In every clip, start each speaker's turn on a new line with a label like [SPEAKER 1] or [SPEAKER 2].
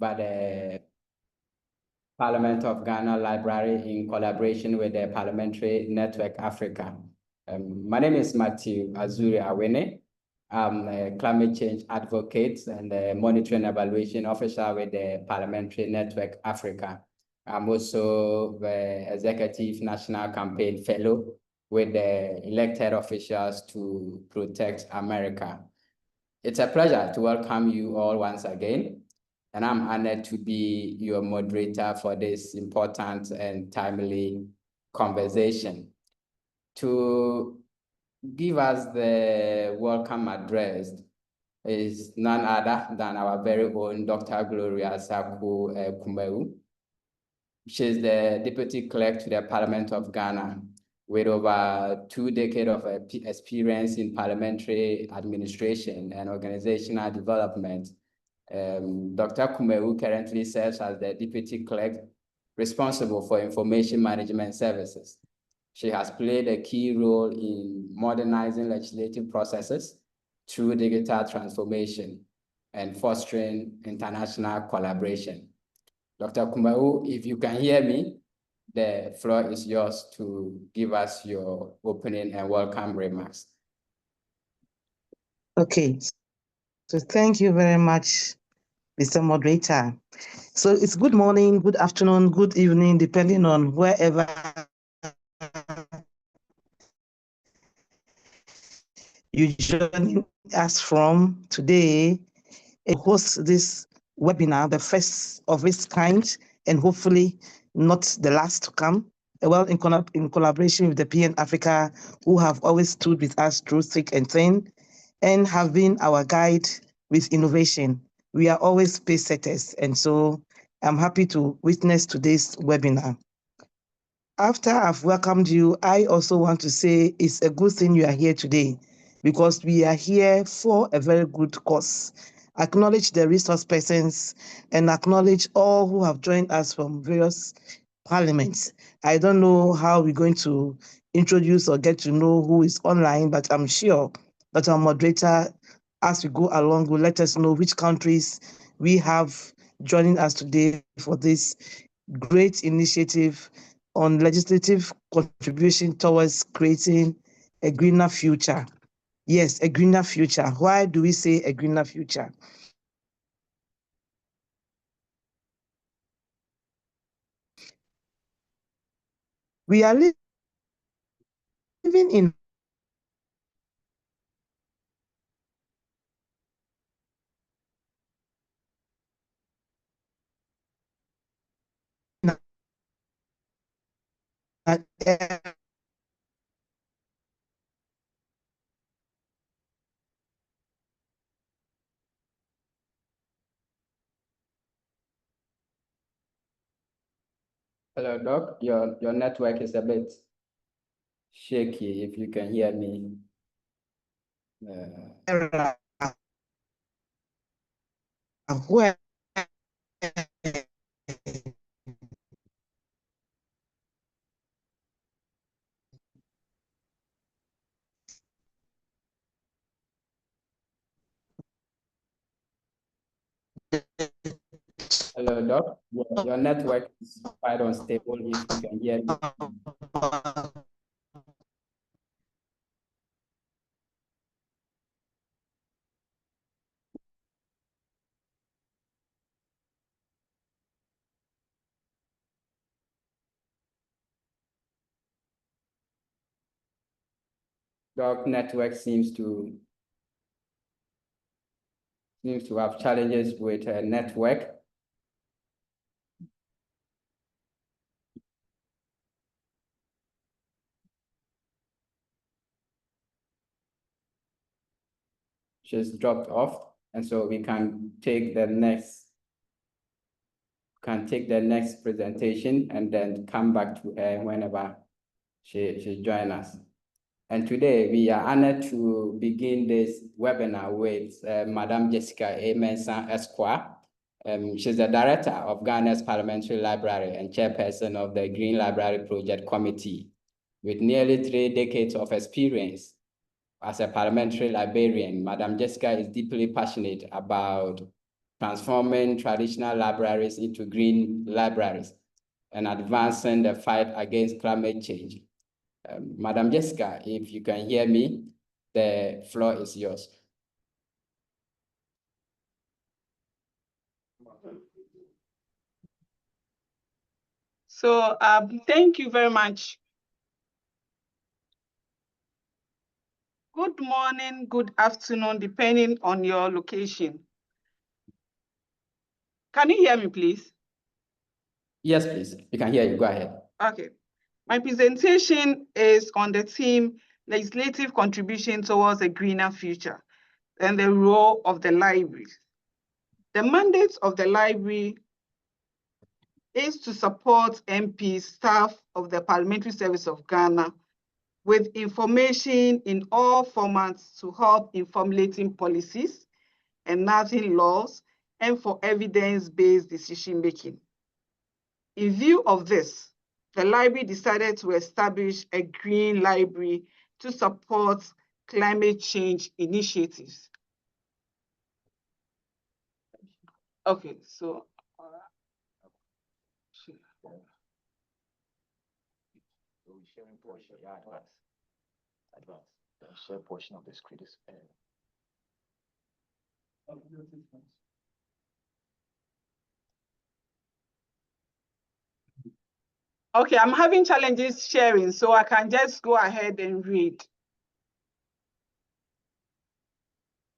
[SPEAKER 1] by the Parliament of Ghana Library in collaboration with the Parliamentary Network Africa. My name is Matthew Azuri Awene. I'm a climate change advocate and a monitoring evaluation officer with the Parliamentary Network Africa. I'm also the Executive National Campaign Fellow with the elected officials to protect America. It's a pleasure to welcome you all once again, and I'm honored to be your moderator for this important and timely conversation. To give us the welcome address is none other than our very own Dr. Gloria Saku-Kumeu. She's the Deputy Clerk to the Parliament of Ghana with over 2 decades of experience in parliamentary administration and organizational development. Dr. Kumeu currently serves as the Deputy Clerk responsible for information management services. She has played a key role in modernizing legislative processes through digital transformation and fostering international collaboration. Dr. Kumeu, if you can hear me, the floor is yours to give us your opening and welcome remarks.
[SPEAKER 2] Okay, so thank you very much, Mr. Moderator. So it's good morning, good afternoon, good evening, depending on wherever you join us from today. I host this webinar, the first of its kind, and hopefully not the last to come. Well, in collaboration with the PN Africa, who have always stood with us through thick and thin, and have been our guide with innovation. We are always pace setters, and so I'm happy to witness today's webinar. After I've welcomed you, I also want to say it's a good thing you are here today, because we are here for a very good cause. Acknowledge the resource persons and acknowledge all who have joined us from various parliaments. I don't know how we're going to introduce or get to know who is online, but I'm sure that our moderator, as we go along, will let us know which countries we have joining us today for this great initiative on legislative contribution towards creating a greener future. Yes, a greener future. Why do we say a greener future? We are living in
[SPEAKER 1] Hello, Doc. Your network is a bit shaky, if you can hear me.
[SPEAKER 2] Where
[SPEAKER 1] Hello, Doc. Your network is quite unstable, if you can hear me. Doc network seems to have challenges with network. She's dropped off, and so we can take the next presentation and then come back to her whenever she joins us. And today we are honored to begin this webinar with Madame Jessica A. Mensah Esquire. She's the director of Ghana's Parliamentary Library and chairperson of the Green Library Project Committee. With nearly 3 decades of experience as a parliamentary librarian, Madame Jessica is deeply passionate about transforming traditional libraries into green libraries, and advancing the fight against climate change. Madam Jessica, if you can hear me, the floor is yours.
[SPEAKER 3] So thank you very much. Good morning, good afternoon, depending on your location. Can you hear me, please?
[SPEAKER 1] Yes, please. We can hear you. Go ahead.
[SPEAKER 3] Okay. My presentation is on the theme legislative contribution towards a greener future and the role of the library. The mandate of the library is to support MPs, staff of the Parliamentary Service of Ghana with information in all formats to help in formulating policies, enacting laws, and for evidence-based decision-making. In view of this, the library decided to establish a green library to support climate change initiatives. Okay, so
[SPEAKER 4] sharing portion, advance. The share portion of the screen is
[SPEAKER 3] okay, I'm having challenges sharing, so I can just go ahead and read.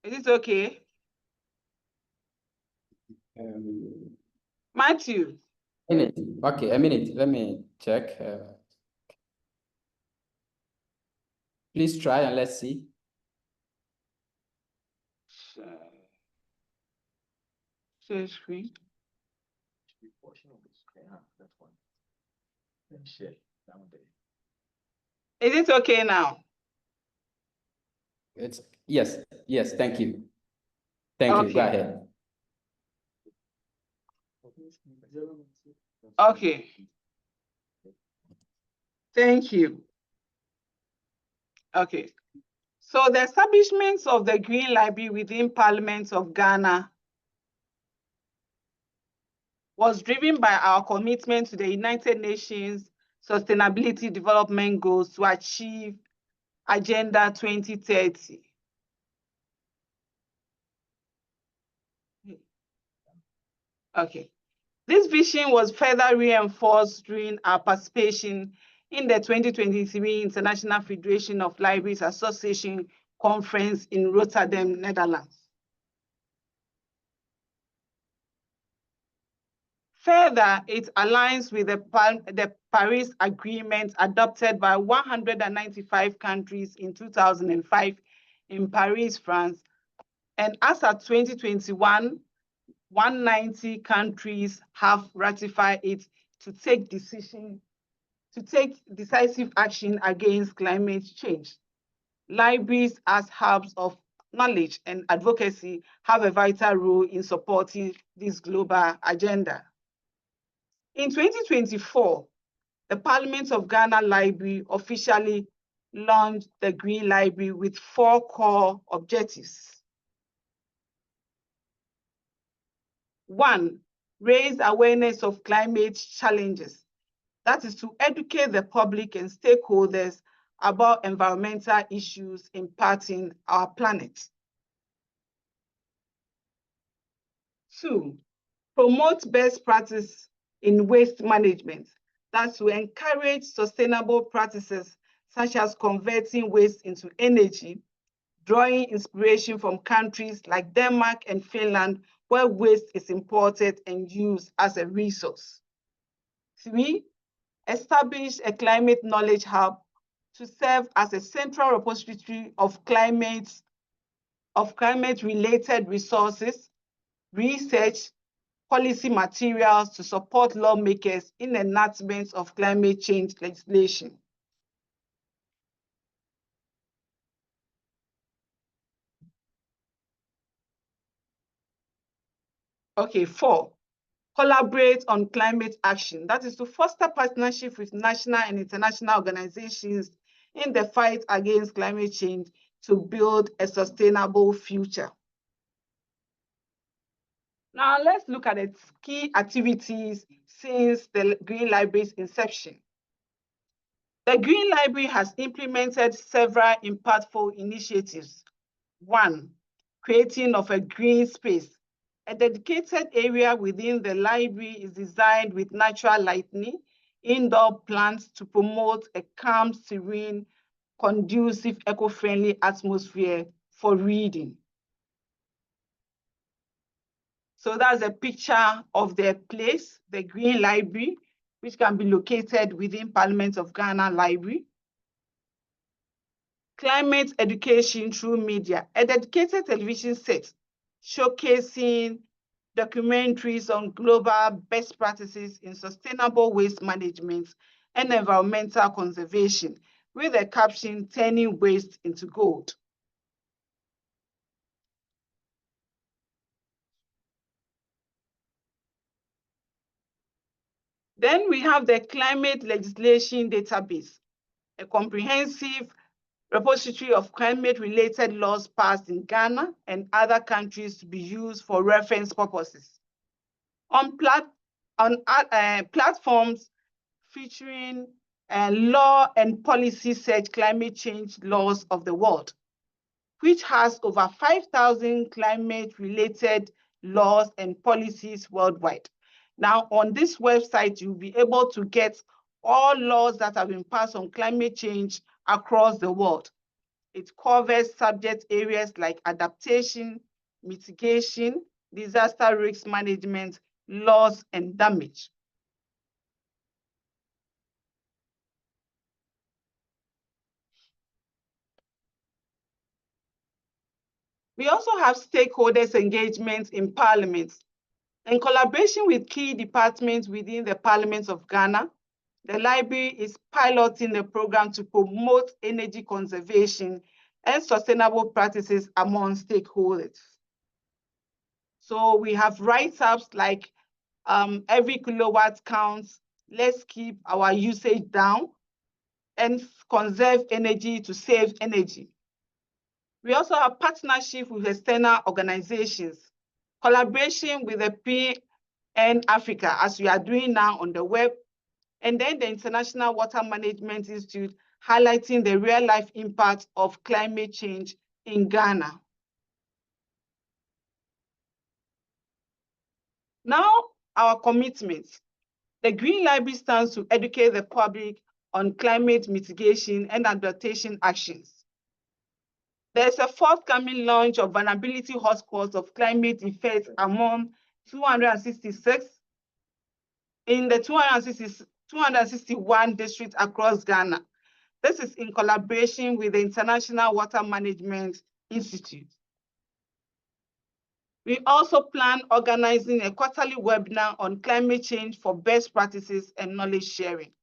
[SPEAKER 3] Is it okay? Matthew.
[SPEAKER 1] A minute. Okay, a minute. Let me check. Please try and let's see.
[SPEAKER 3] Share screen.
[SPEAKER 4] portion of the screen. That one. Then share down there.
[SPEAKER 3] Is it okay now?
[SPEAKER 1] It's yes, thank you. Thank you. Go ahead.
[SPEAKER 3] Okay. Thank you. Okay. So the establishment of the Green Library within Parliament of Ghana was driven by our commitment to the United Nations Sustainability Development Goals to achieve Agenda 2030. Okay. This vision was further reinforced during our participation in the 2023 International Federation of Libraries Association Conference in Rotterdam, Netherlands. Further, it aligns with the Paris Agreement adopted by 195 countries in 2005 in Paris, France. And as of 2021, 190 countries have ratified it to take decisive action against climate change. Libraries as hubs of knowledge and advocacy have a vital role in supporting this global agenda. In 2024, the Parliament of Ghana Library officially launched the Green Library with 4 core objectives. 1, raise awareness of climate challenges. That is to educate the public and stakeholders about environmental issues impacting our planet. 2, promote best practice in waste management. That's to encourage sustainable practices such as converting waste into energy, drawing inspiration from countries like Denmark and Finland, where waste is imported and used as a resource. 3, establish a climate knowledge hub to serve as a central repository of climate-related resources, research, policy materials to support lawmakers in enactment of climate change legislation. Okay, 4, collaborate on climate action. That is to foster partnership with national and international organizations in the fight against climate change to build a sustainable future. Now let's look at its key activities since the Green Library's inception. The Green Library has implemented several impactful initiatives. 1, creating of a green space. A dedicated area within the library is designed with natural lighting, indoor plants to promote a calm, serene, conducive, eco-friendly atmosphere for reading. So that's a picture of the place, the Green Library, which can be located within Parliament of Ghana Library. Climate education through media, a dedicated television set showcasing documentaries on global best practices in sustainable waste management and environmental conservation, with a caption, "Turning Waste into Gold." Then we have the climate legislation database, a comprehensive repository of climate-related laws passed in Ghana and other countries to be used for reference purposes. On platforms featuring law and policy search climate change laws of the world, which has over 5,000 climate-related laws and policies worldwide. Now, on this website, you'll be able to get all laws that have been passed on climate change across the world. It covers subject areas like adaptation, mitigation, disaster risk management, loss, and damage. We also have stakeholders engagement in Parliament. In collaboration with key departments within the Parliament of Ghana, the library is piloting a program to promote energy conservation and sustainable practices among stakeholders. So we have write-ups like every kilowatt counts, let's keep our usage down, and conserve energy to save energy. We also have partnership with external organizations, collaboration with the PN Africa, as we are doing now on the web, and then the International Water Management Institute, highlighting the real-life impact of climate change in Ghana. Now, our commitment. The Green Library stands to educate the public on climate mitigation and adaptation actions. There's a forthcoming launch of vulnerability hotspots of climate effects among 266 in the 261 districts across Ghana. This is in collaboration with the International Water Management Institute. We also plan organizing a quarterly webinar on climate change for best practices and knowledge sharing.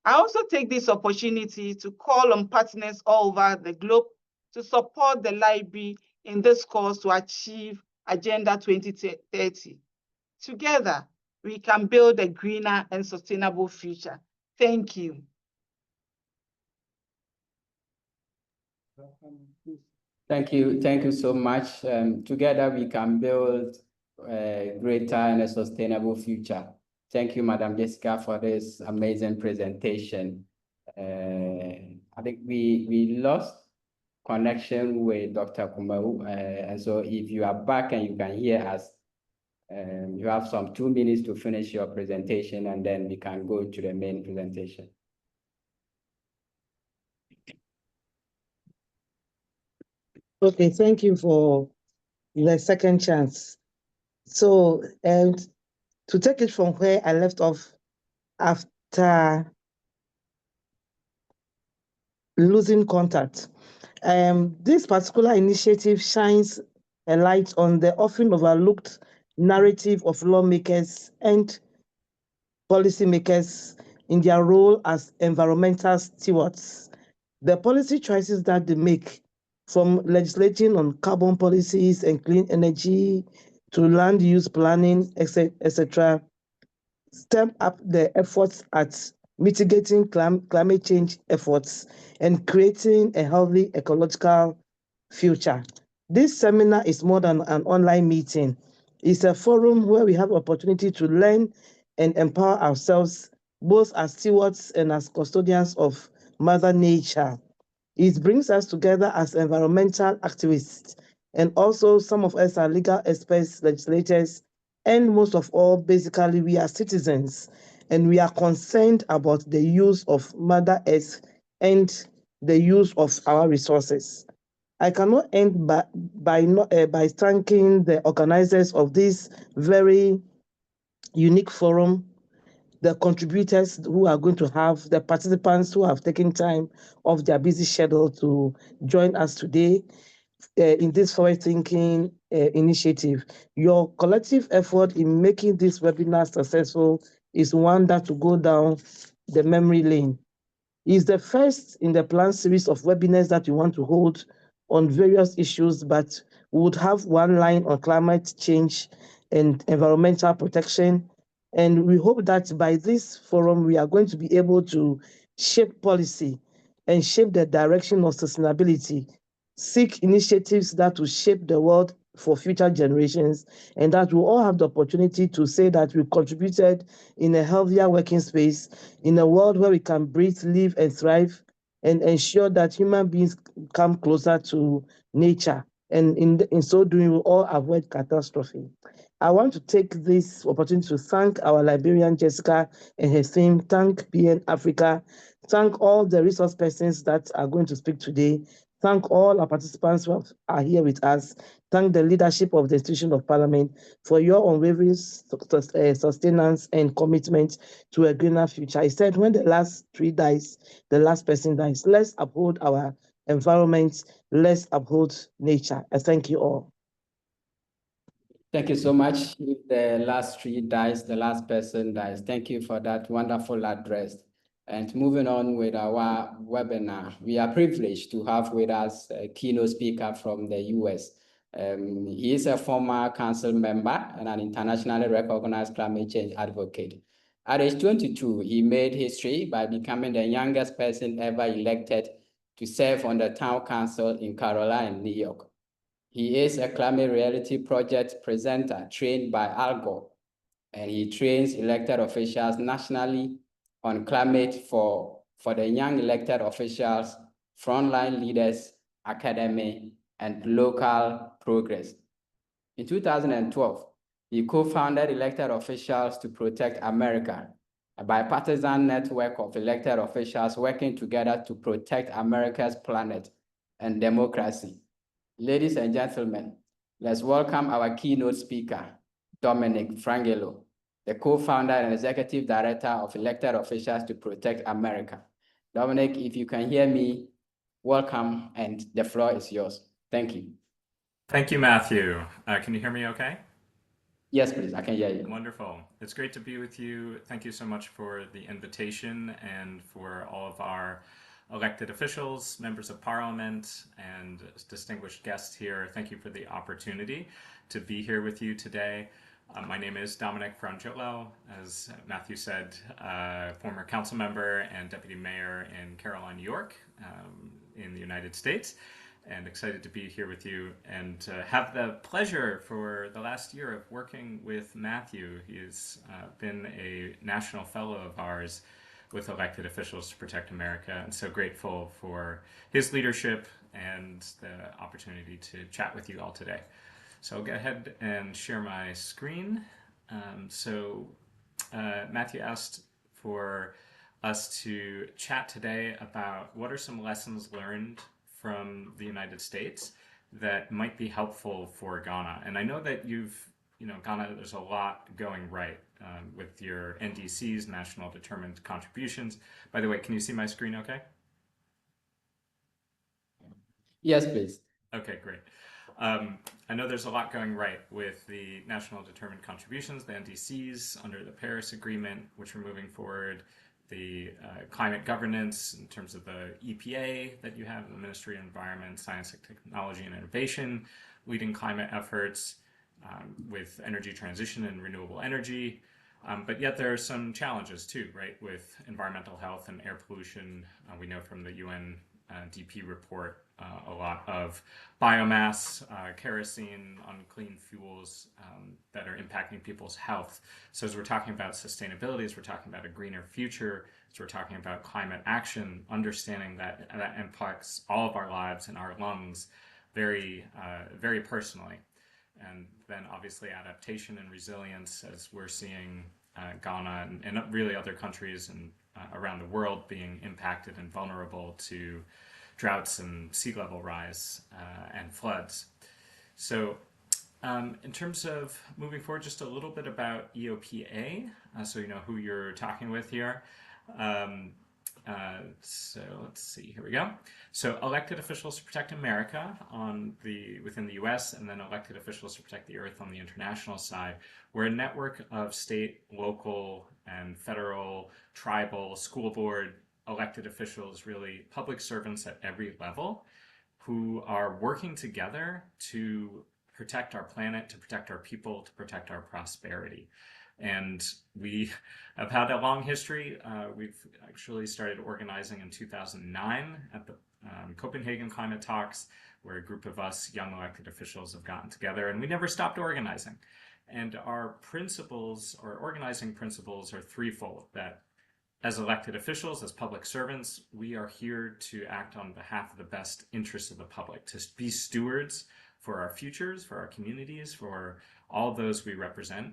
[SPEAKER 3] I also take this opportunity to call on partners all over the globe to support the library in this cause to achieve Agenda 2030. Together, we can build a greener and sustainable future. Thank you.
[SPEAKER 1] Thank you so much. Together we can build a greater and a sustainable future. Thank you, Madam Jessica, for this amazing presentation. I think we lost connection with Dr. Kumau, and so if you are back and you can hear us, you have some 2 minutes to finish your presentation, and then we can go to the main presentation.
[SPEAKER 2] Okay, thank you for the second chance. So, to take it from where I left off after losing contact, this particular initiative shines a light on the often overlooked narrative of lawmakers and policymakers in their role as environmental stewards. The policy choices that they make, from legislating on carbon policies and clean energy to land use planning, etc., step up the efforts at mitigating climate change efforts and creating a healthy ecological future. This seminar is more than an online meeting. It's a forum where we have opportunity to learn and empower ourselves, both as stewards and as custodians of Mother Nature. It brings us together as environmental activists, and also some of us are legal experts, legislators, and most of all, basically, we are citizens, and we are concerned about the use of Mother Earth and the use of our resources. I cannot end by thanking the organizers of this very unique forum, the contributors who are going to have, the participants who have taken time off their busy schedule to join us today in this forward thinking initiative. Your collective effort in making this webinar successful is one that will go down the memory lane. It's the first in the planned series of webinars that we want to hold on various issues, but we would have one line on climate change and environmental protection. And we hope that by this forum, we are going to be able to shape policy and shape the direction of sustainability, seek initiatives that will shape the world for future generations, and that we all have the opportunity to say that we contributed in a healthier working space, in a world where we can breathe, live, and thrive, and ensure that human beings come closer to nature. And in so doing, we all avoid catastrophe. I want to take this opportunity to thank our librarian, Jessica, and her team, thank PN Africa, thank all the resource persons that are going to speak today, thank all our participants who are here with us, thank the leadership of the Institution of Parliament for your unwavering sustenance and commitment to a greener future. I said when the last tree dies, the last person dies. Let's uphold our environment, let's uphold nature. I thank you all.
[SPEAKER 1] Thank you so much. If the last tree dies, the last person dies. Thank you for that wonderful address. And moving on with our webinar, we are privileged to have with us a keynote speaker from the US. He is a former council member and an internationally recognized climate change advocate. At age 22, he made history by becoming the youngest person ever elected to serve on the town council in Caroline, New York. He is a climate reality project presenter trained by Al Gore, and he trains elected officials nationally on climate for the young elected officials, frontline leaders, academy, and local progress. In 2012, he co-founded Elected Officials to Protect America, a bipartisan network of elected officials working together to protect America's planet and democracy. Ladies and gentlemen, let's welcome our keynote speaker, Dominic Frangelo, the co-founder and executive director of Elected Officials to Protect America. Dominic, if you can hear me, welcome, and the floor is yours. Thank you.
[SPEAKER 5] Thank you, Matthew. Can you hear me okay?
[SPEAKER 1] Yes, please, I can hear you.
[SPEAKER 5] Wonderful. It's great to be with you. Thank you so much for the invitation and for all of our elected officials, members of parliament, and distinguished guests here. Thank you for the opportunity to be here with you today. My name is Dominic Frangelo, as Matthew said, former council member and deputy mayor in Caroline, New York, in the United States, and excited to be here with you and have the pleasure for the last year of working with Matthew. He's been a national fellow of ours with Elected Officials to Protect America, and so grateful for his leadership and the opportunity to chat with you all today. So I'll go ahead and share my screen. Matthew asked for us to chat today about what are some lessons learned from the United States that might be helpful for Ghana. And I know that Ghana, there's a lot going right with your NDCs, National Determined Contributions. By the way, can you see my screen okay?
[SPEAKER 1] Yes, please.
[SPEAKER 5] Okay, great. I know there's a lot going right with the National Determined Contributions, the NDCs, under the Paris Agreement, which are moving forward, the climate governance in terms of the EPA that you have, the Ministry of Environment, Science and Technology and Innovation, leading climate efforts with energy transition and renewable energy. But yet there are some challenges too, right, with environmental health and air pollution. We know from the UNDP report a lot of biomass, kerosene, unclean fuels that are impacting people's health. So as we're talking about sustainability, as we're talking about a greener future, as we're talking about climate action, understanding that that impacts all of our lives and our lungs very, very personally. And then obviously adaptation and resilience, as we're seeing Ghana and really other countries and around the world being impacted and vulnerable to droughts and sea level rise and floods. So in terms of moving forward, just a little bit about EOPA, so you know who you're talking with here. So let's see, here we go. So elected officials to protect America within the US, and then elected officials to protect the earth on the international side. We're a network of state, local, and federal, tribal, school board, elected officials, really public servants at every level who are working together to protect our planet, to protect our people, to protect our prosperity. And we have had a long history. We've actually started organizing in 2009 at the Copenhagen Climate Talks, where a group of us young elected officials have gotten together, and we never stopped organizing. And our principles, or organizing principles, are threefold: that as elected officials, as public servants, we are here to act on behalf of the best interests of the public, to be stewards for our futures, for our communities, for all those we represent.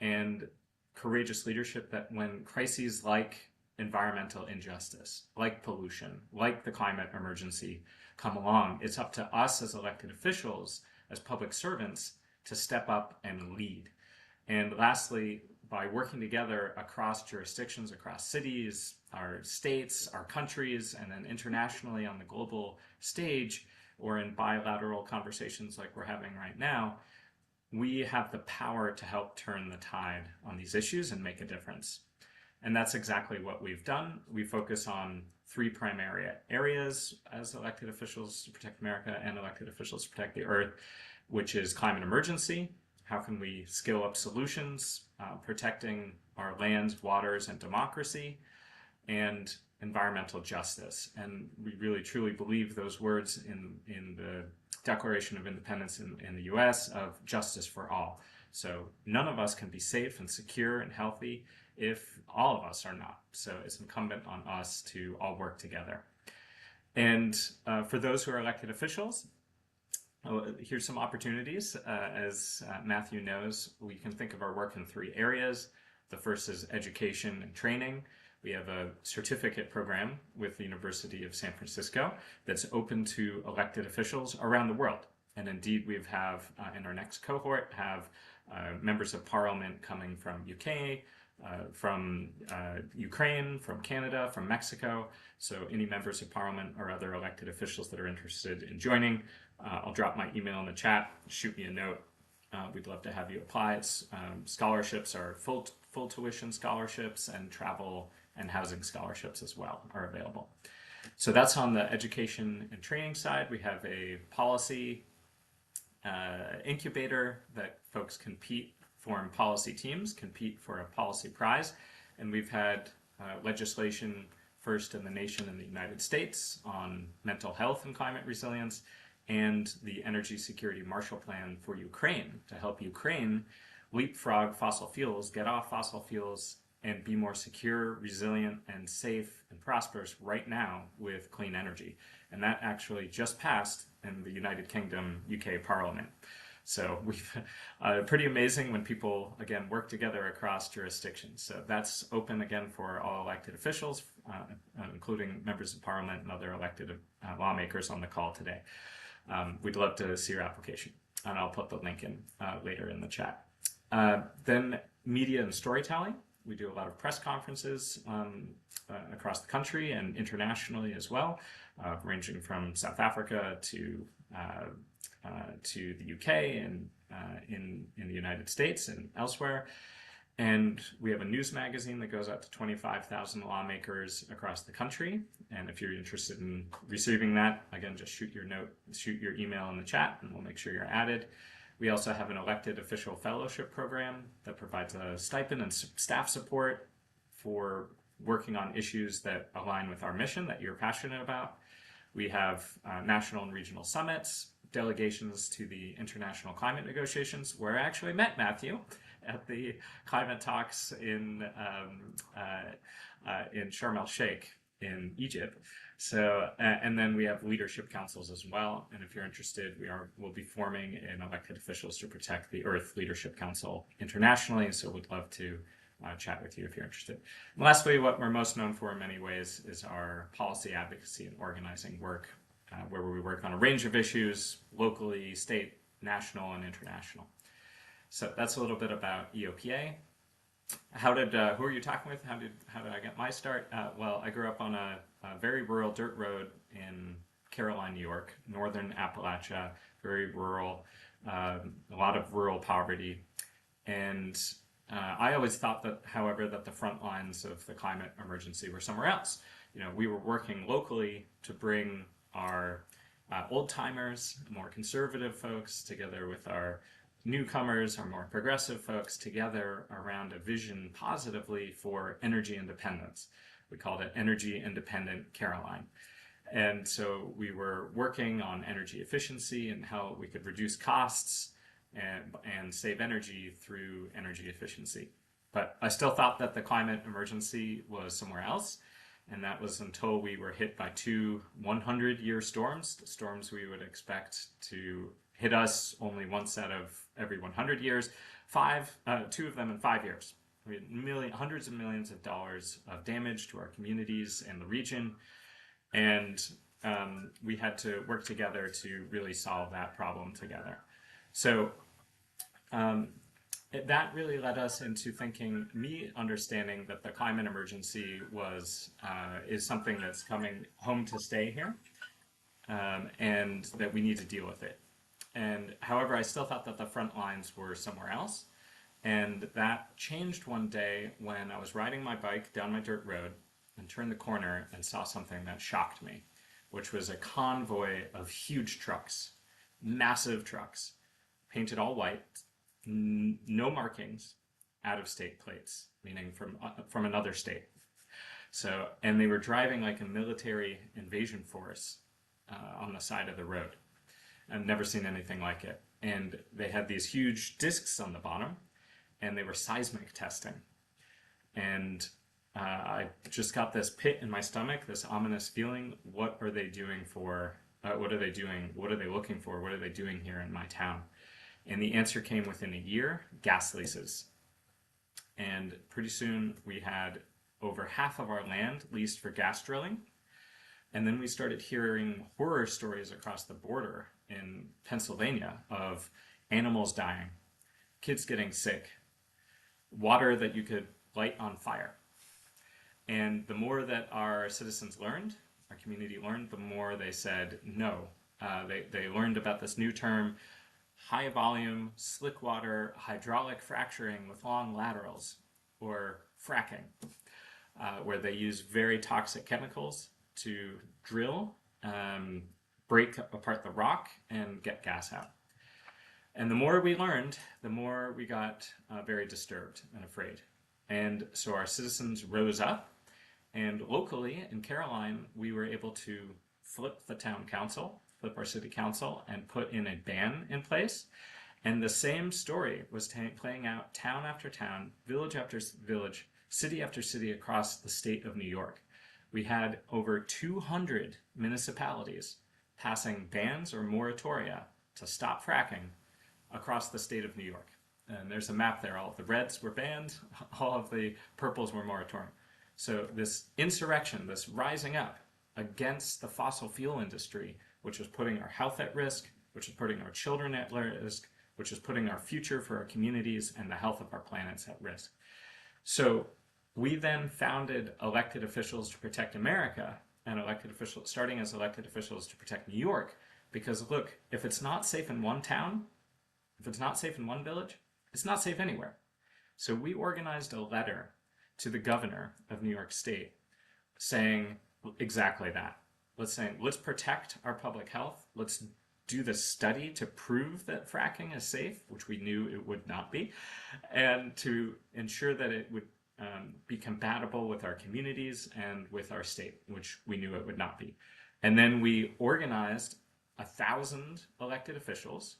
[SPEAKER 5] And courageous leadership that when crises like environmental injustice, like pollution, like the climate emergency come along, it's up to us as elected officials, as public servants, to step up and lead. And lastly, by working together across jurisdictions, across cities, our states, our countries, and then internationally on the global stage, or in bilateral conversations like we're having right now, we have the power to help turn the tide on these issues and make a difference. And that's exactly what we've done. We focus on three primary areas as elected officials to protect America and elected officials to protect the earth, which is climate emergency. How can we scale up solutions, protecting our lands, waters, and democracy, and environmental justice. And we really truly believe those words in the Declaration of Independence in the US of justice for all. So none of us can be safe and secure and healthy if all of us are not. So it's incumbent on us to all work together. And for those who are elected officials, here's some opportunities. As Matthew knows, we can think of our work in three areas. The first is education and training. We have a certificate program with the University of San Francisco that's open to elected officials around the world. And indeed, we have in our next cohort have members of parliament coming from UK, from Ukraine, from Canada, from Mexico. So any members of parliament or other elected officials that are interested in joining, I'll drop my email in the chat, shoot me a note. We'd love to have you apply. It's, scholarships are full tuition scholarships, and travel and housing scholarships as well are available. So that's on the education and training side. We have a policy incubator that folks form policy teams, compete for a policy prize. And we've had legislation first in the nation in the United States on mental health and climate resilience, and the Energy Security Marshall Plan for Ukraine to help Ukraine leapfrog fossil fuels, get off fossil fuels, and be more secure, resilient, and safe and prosperous right now with clean energy. And that actually just passed in the United Kingdom, UK Parliament. So we've pretty amazing when people, again, work together across jurisdictions. So that's open again for all elected officials, including members of parliament and other elected lawmakers on the call today. We'd love to see your application, and I'll put the link in later in the chat. Then media and storytelling. We do a lot of press conferences across the country and internationally as well, ranging from South Africa to the UK and in the United States and elsewhere. And we have a news magazine that goes out to 25,000 lawmakers across the country. And if you're interested in receiving that, again, just shoot your email in the chat, and we'll make sure you're added. We also have an elected official fellowship program that provides a stipend and staff support for working on issues that align with our mission that you're passionate about. We have national and regional summits, delegations to the international climate negotiations, where I actually met Matthew at the climate talks in Sharm el-Sheikh in Egypt. So, and then we have leadership councils as well. And if you're interested, we'll be forming an elected officials to protect the Earth Leadership Council internationally. So we'd love to chat with you if you're interested. And lastly, what we're most known for in many ways is our policy advocacy and organizing work, where we work on a range of issues, locally, state, national, and international. So that's a little bit about EOPA. Who are you talking with? How did I get my start? Well, I grew up on a very rural dirt road in Caroline, New York, northern Appalachia, very rural, a lot of rural poverty. And I always thought that, however, that the front lines of the climate emergency were somewhere else. You know, we were working locally to bring our old timers, more conservative folks, together with our newcomers, our more progressive folks, together around a vision positively for energy independence. We called it Energy Independent Caroline. And so we were working on energy efficiency and how we could reduce costs and save energy through energy efficiency. But I still thought that the climate emergency was somewhere else. And that was until we were hit by two 100-year storms, storms we would expect to hit us only once out of every 100 years, two of them in 5 years. We had hundreds of millions of dollars of damage to our communities and the region. And we had to work together to really solve that problem together. So that really led us into understanding that the climate emergency is something that's coming home to stay here, and that we need to deal with it. And however, I still thought that the front lines were somewhere else. And that changed one day when I was riding my bike down my dirt road and turned the corner and saw something that shocked me, which was a convoy of huge trucks, massive trucks, painted all white, no markings, out-of-state plates, meaning from another state. So, and they were driving like a military invasion force on the side of the road. I've never seen anything like it. And they had these huge discs on the bottom, and they were seismic testing. And I just got this pit in my stomach, this ominous feeling. What are they doing for? What are they doing? What are they looking for? What are they doing here in my town? And the answer came within a year: gas leases. And pretty soon we had over half of our land leased for gas drilling. And then we started hearing horror stories across the border in Pennsylvania of animals dying, kids getting sick, water that you could light on fire. And the more that our citizens learned, our community learned, the more they said no. They learned about this new term, high volume, slick water, hydraulic fracturing with long laterals, or fracking, where they use very toxic chemicals to drill, break apart the rock, and get gas out. And the more we learned, the more we got very disturbed and afraid. And so our citizens rose up, and locally in Caroline, we were able to flip the town council, flip our city council, and put in a ban in place. And the same story was playing out town after town, village after village, city after city across the state of New York. We had over 200 municipalities passing bans or moratoria to stop fracking across the state of New York. And there's a map there. All of the reds were banned, all of the purples were moratorium. So this insurrection, this rising up against the fossil fuel industry, which was putting our health at risk, which is putting our children at risk, which is putting our future for our communities and the health of our planets at risk. So we then founded Elected Officials to Protect America, and starting as elected officials to protect New York, because look, if it's not safe in one town, if it's not safe in one village, it's not safe anywhere. So we organized a letter to the governor of New York State saying exactly that. Let's protect our public health. Let's do the study to prove that fracking is safe, which we knew it would not be, and to ensure that it would be compatible with our communities and with our state, which we knew it would not be. And then we organized 1,000 elected officials,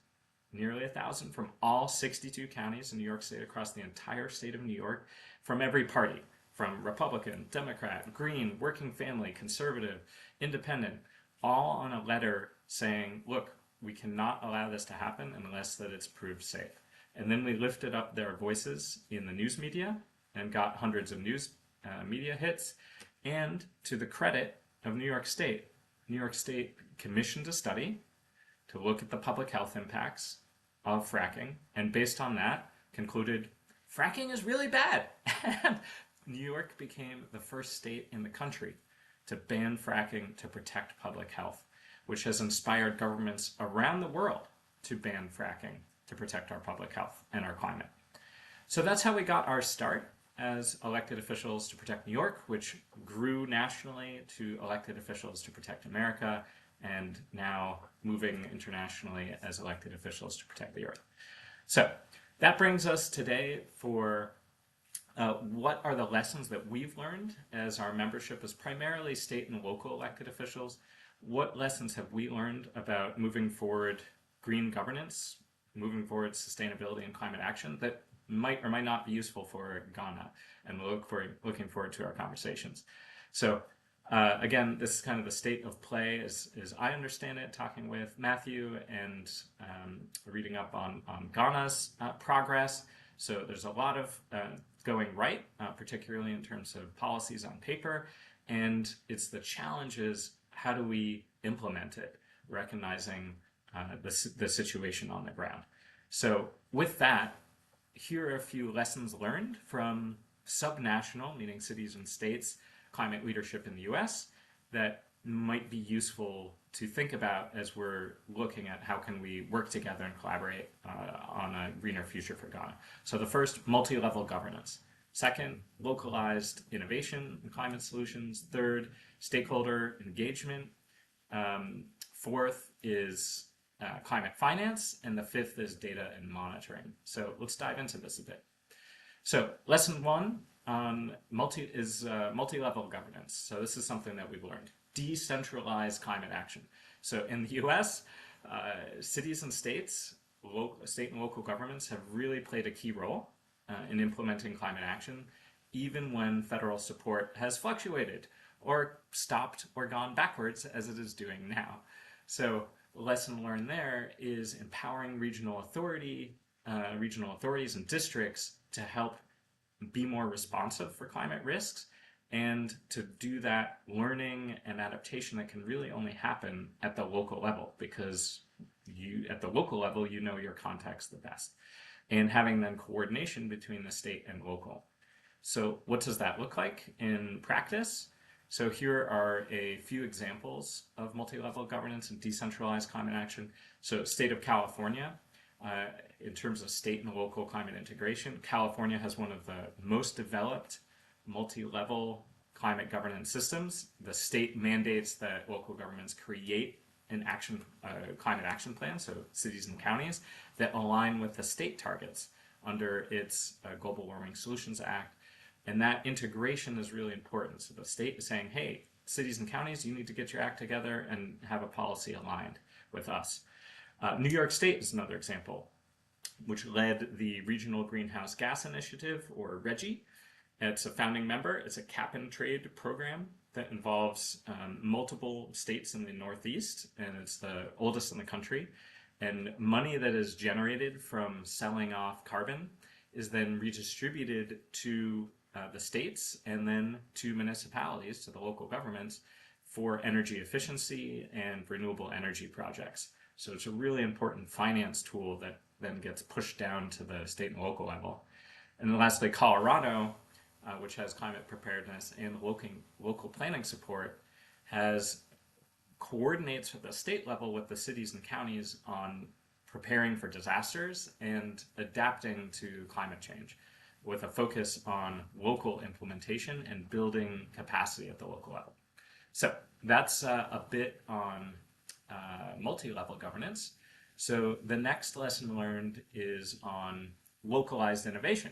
[SPEAKER 5] nearly 1,000 from all 62 counties in New York State, across the entire state of New York, from every party, from Republican, Democrat, Green, Working Family, Conservative, Independent, all on a letter saying, look, we cannot allow this to happen unless that it's proved safe. And then we lifted up their voices in the news media and got hundreds of news media hits. And to the credit of New York State commissioned a study to look at the public health impacts of fracking, and based on that concluded fracking is really bad. And New York became the first state in the country to ban fracking to protect public health, which has inspired governments around the world to ban fracking to protect our public health and our climate. So that's how we got our start as elected officials to protect New York, which grew nationally to elected officials to protect America, and now moving internationally as elected officials to protect the Earth. So that brings us today for what are the lessons that we've learned as our membership is primarily state and local elected officials. What lessons have we learned about moving forward green governance, moving forward sustainability and climate action that might or might not be useful for Ghana? And we're looking forward to our conversations. So again, this is kind of the state of play as I understand it, talking with Matthew and reading up on Ghana's progress. So there's a lot of going right, particularly in terms of policies on paper. And it's the challenges, how do we implement it, recognizing the situation on the ground. So with that, here are a few lessons learned from subnational, meaning cities and states, climate leadership in the US that might be useful to think about as we're looking at how can we work together and collaborate on a greener future for Ghana. So the first, multi-level governance. Second, localized innovation and climate solutions. Third, stakeholder engagement. Fourth is climate finance, and the fifth is data and monitoring. So let's dive into this a bit. So lesson one on multi-level governance. So this is something that we've learned. Decentralized climate action. So in the US, cities and states, state and local governments have really played a key role in implementing climate action, even when federal support has fluctuated or stopped or gone backwards as it is doing now. So the lesson learned there is empowering regional authorities and districts to help be more responsive for climate risks, and to do that learning and adaptation that can really only happen at the local level, because at the local level, you know your context the best, and having then coordination between the state and local. So what does that look like in practice? So here are a few examples of multi-level governance and decentralized climate action. So state of California, in terms of state and local climate integration, California has one of the most developed multi-level climate governance systems. The state mandates that local governments create an climate action plan, so cities and counties, that align with the state targets under its Global Warming Solutions Act. And that integration is really important. So the state is saying, hey, cities and counties, you need to get your act together and have a policy aligned with us. New York State is another example, which led the Regional Greenhouse Gas Initiative, or RGGI. It's a founding member. It's a cap and trade program that involves multiple states in the Northeast, and it's the oldest in the country. And money that is generated from selling off carbon is then redistributed to the states and then to municipalities, to the local governments, for energy efficiency and renewable energy projects. So it's a really important finance tool that then gets pushed down to the state and local level. And then lastly, Colorado, which has climate preparedness and local planning support, coordinates at the state level with the cities and counties on preparing for disasters and adapting to climate change, with a focus on local implementation and building capacity at the local level. So that's a bit on multi-level governance. So the next lesson learned is on localized innovation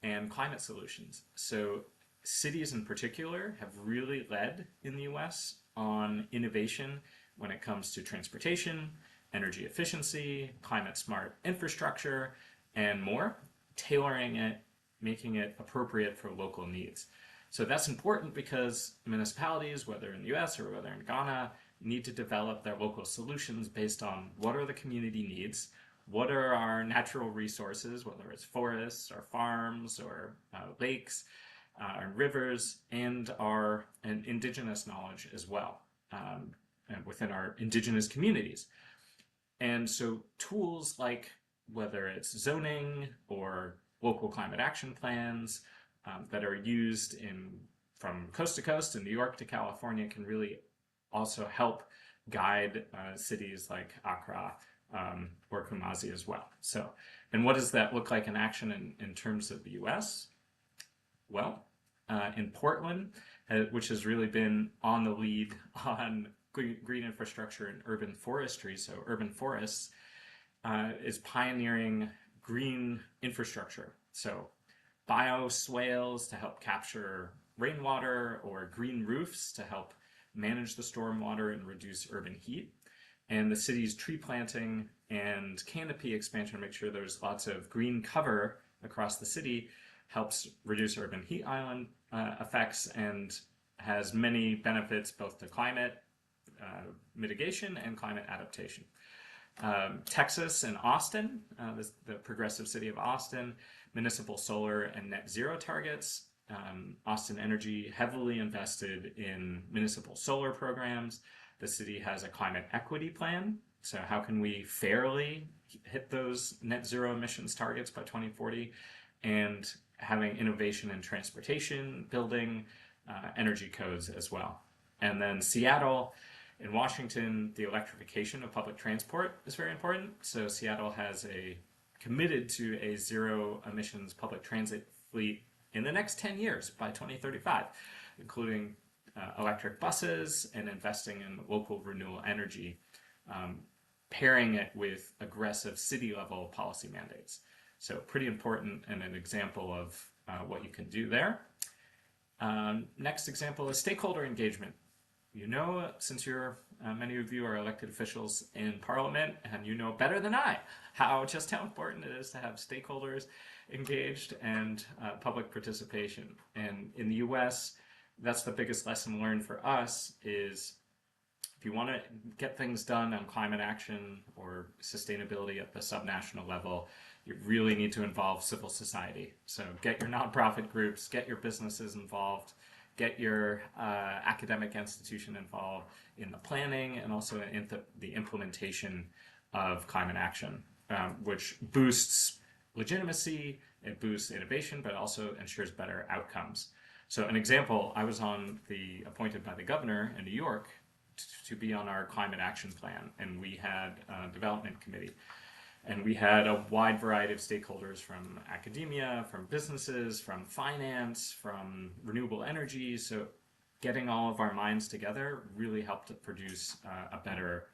[SPEAKER 5] and climate solutions. So cities in particular have really led in the US on innovation when it comes to transportation, energy efficiency, climate smart infrastructure, and more, tailoring it, making it appropriate for local needs. So that's important because municipalities, whether in the US or whether in Ghana, need to develop their local solutions based on what are the community needs, what are our natural resources, whether it's forests or farms or lakes and rivers, and our indigenous knowledge as well, and within our indigenous communities. And so tools like whether it's zoning or local climate action plans that are used from coast to coast in New York to California can really also help guide cities like Accra or Kumasi as well. So, and what does that look like in action in terms of the US? Well, in Portland, which has really been on the lead on green infrastructure and urban forestry, so urban forests, is pioneering green infrastructure. So bioswales to help capture rainwater, or green roofs to help manage the stormwater and reduce urban heat. And the city's tree planting and canopy expansion to make sure there's lots of green cover across the city helps reduce urban heat island effects and has many benefits both to climate mitigation and climate adaptation. Texas and Austin, the progressive city of Austin, municipal solar and net zero targets. Austin Energy heavily invested in municipal solar programs. The city has a climate equity plan. So how can we fairly hit those net zero emissions targets by 2040? And having innovation in transportation, building, energy codes as well. And then Seattle, in Washington, the electrification of public transport is very important. So Seattle has committed to a zero emissions public transit fleet in the next 10 years by 2035, including electric buses and investing in local renewable energy, pairing it with aggressive city level policy mandates. So pretty important and an example of what you can do there. Next example is stakeholder engagement. You know, since many of you are elected officials in Parliament, and you know better than I just how important it is to have stakeholders engaged and public participation. And in the US, that's the biggest lesson learned for us is if you want to get things done on climate action or sustainability at the subnational level, you really need to involve civil society. So get your nonprofit groups, get your businesses involved, get your academic institution involved in the planning and also in the implementation of climate action, which boosts legitimacy, it boosts innovation, but also ensures better outcomes. So an example, I was appointed by the governor in New York to be on our climate action plan, and we had a development committee. And we had a wide variety of stakeholders from academia, from businesses, from finance, from renewable energy. So getting all of our minds together really helped to produce a better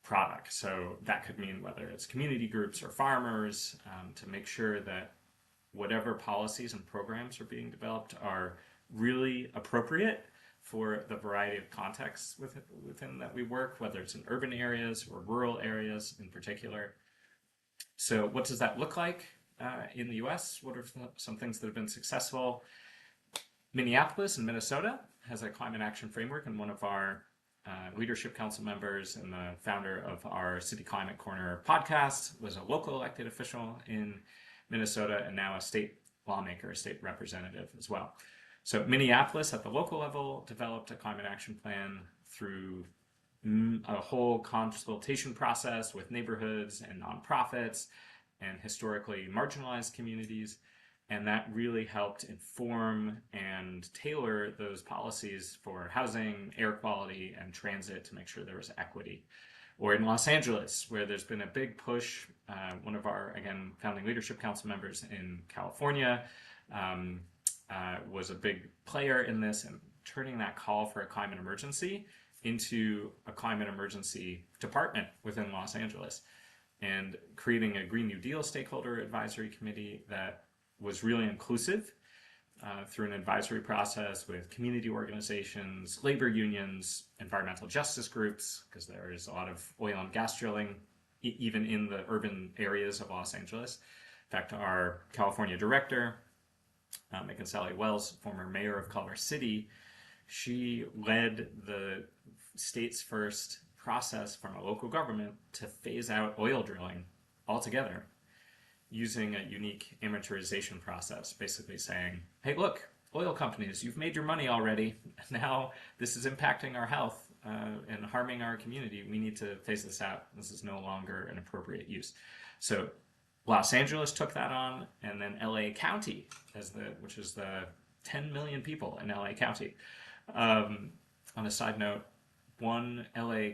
[SPEAKER 5] product. So that could mean whether it's community groups or farmers, to make sure that whatever policies and programs are being developed are really appropriate for the variety of contexts within that we work, whether it's in urban areas or rural areas in particular. So what does that look like in the US? What are some things that have been successful? Minneapolis and Minnesota has a climate action framework, and one of our leadership council members and the founder of our City Climate Corner podcast was a local elected official in Minnesota and now a state lawmaker, a state representative as well. So Minneapolis at the local level developed a climate action plan through a whole consultation process with neighborhoods and nonprofits and historically marginalized communities. And that really helped inform and tailor those policies for housing, air quality, and transit to make sure there was equity. Or in Los Angeles, where there's been a big push, one of our, again, founding leadership council members in California was a big player in this and turning that call for a climate emergency into a climate emergency department within Los Angeles and creating a Green New Deal stakeholder advisory committee that was really inclusive through an advisory process with community organizations, labor unions, environmental justice groups, because there is a lot of oil and gas drilling even in the urban areas of Los Angeles. In fact, our California director, Megan Sally Wells, former mayor of Culver City, she led the state's first process from a local government to phase out oil drilling altogether, using a unique amortization process, basically saying, hey, look, oil companies, you've made your money already. Now this is impacting our health and harming our community. We need to phase this out. This is no longer an appropriate use. So Los Angeles took that on, and then LA County, which is the 10 million people in LA County. On a side note, one LA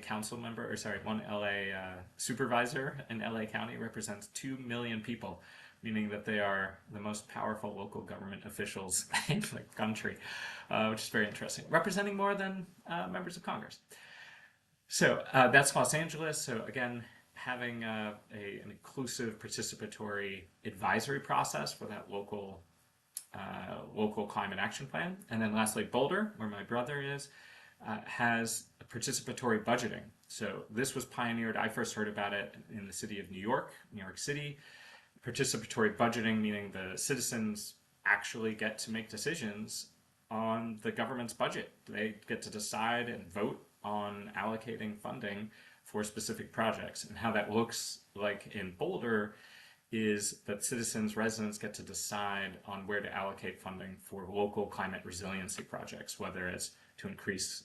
[SPEAKER 5] supervisor in LA County represents 2 million people, meaning that they are the most powerful local government officials in the country, which is very interesting, representing more than members of Congress. So that's Los Angeles. So again, having an inclusive participatory advisory process for that local climate action plan. And then lastly, Boulder, where my brother is, has participatory budgeting. So this was pioneered, I first heard about it in the city of New York City. Participatory budgeting, meaning the citizens actually get to make decisions on the government's budget. They get to decide and vote on allocating funding for specific projects. And how that looks like in Boulder is that residents get to decide on where to allocate funding for local climate resiliency projects, whether it's to increase,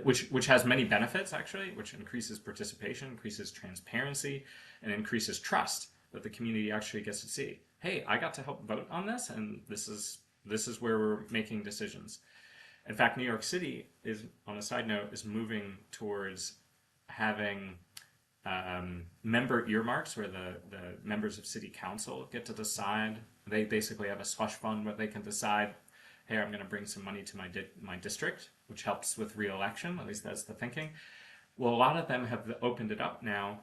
[SPEAKER 5] which has many benefits actually, which increases participation, increases transparency, and increases trust that the community actually gets to see, hey, I got to help vote on this, and this is where we're making decisions. In fact, New York City is, on a side note, is moving towards having member earmarks where the members of city council get to decide. They basically have a slush fund where they can decide, hey, I'm going to bring some money to my district, which helps with re-election. At least that's the thinking. Well, a lot of them have opened it up now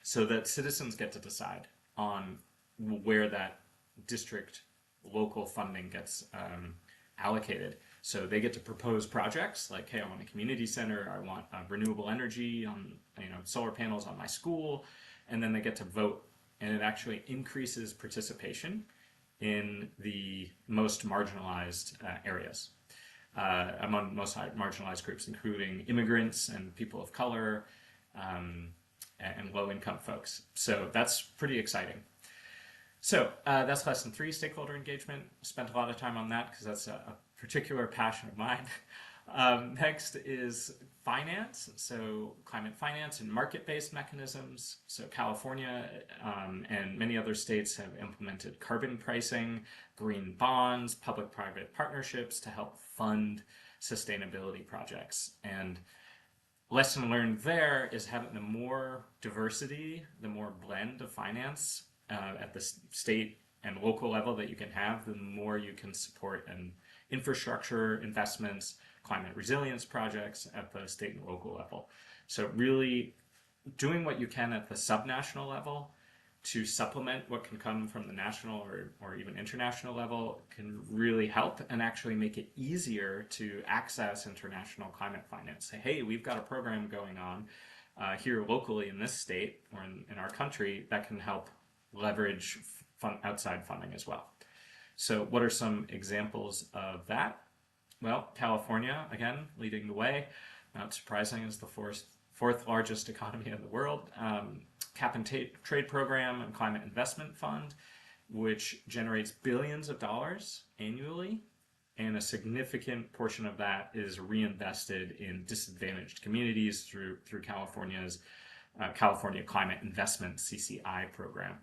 [SPEAKER 5] so that citizens get to decide on where that district local funding gets allocated. So they get to propose projects like, hey, I want a community center, I want renewable energy on, solar panels on my school, and then they get to vote, and it actually increases participation in the most marginalized areas, among most marginalized groups, including immigrants and people of color and low-income folks. So that's pretty exciting. So that's lesson 3, stakeholder engagement. Spent a lot of time on that because that's a particular passion of mine. Next is finance, so climate finance and market-based mechanisms. So California and many other states have implemented carbon pricing, green bonds, public-private partnerships to help fund sustainability projects. And lesson learned there is having the more diversity, the more blend of finance at the state and local level that you can have, the more you can support and infrastructure investments, climate resilience projects at the state and local level. So really doing what you can at the subnational level to supplement what can come from the national or even international level can really help and actually make it easier to access international climate finance. Say, hey, we've got a program going on here locally in this state or in our country that can help leverage outside funding as well. So what are some examples of that? Well, California, again, leading the way, not surprising, is the fourth largest economy in the world. Cap and Trade Program and Climate Investment Fund, which generates billions of dollars annually, and a significant portion of that is reinvested in disadvantaged communities through California's California Climate Investment CCI program.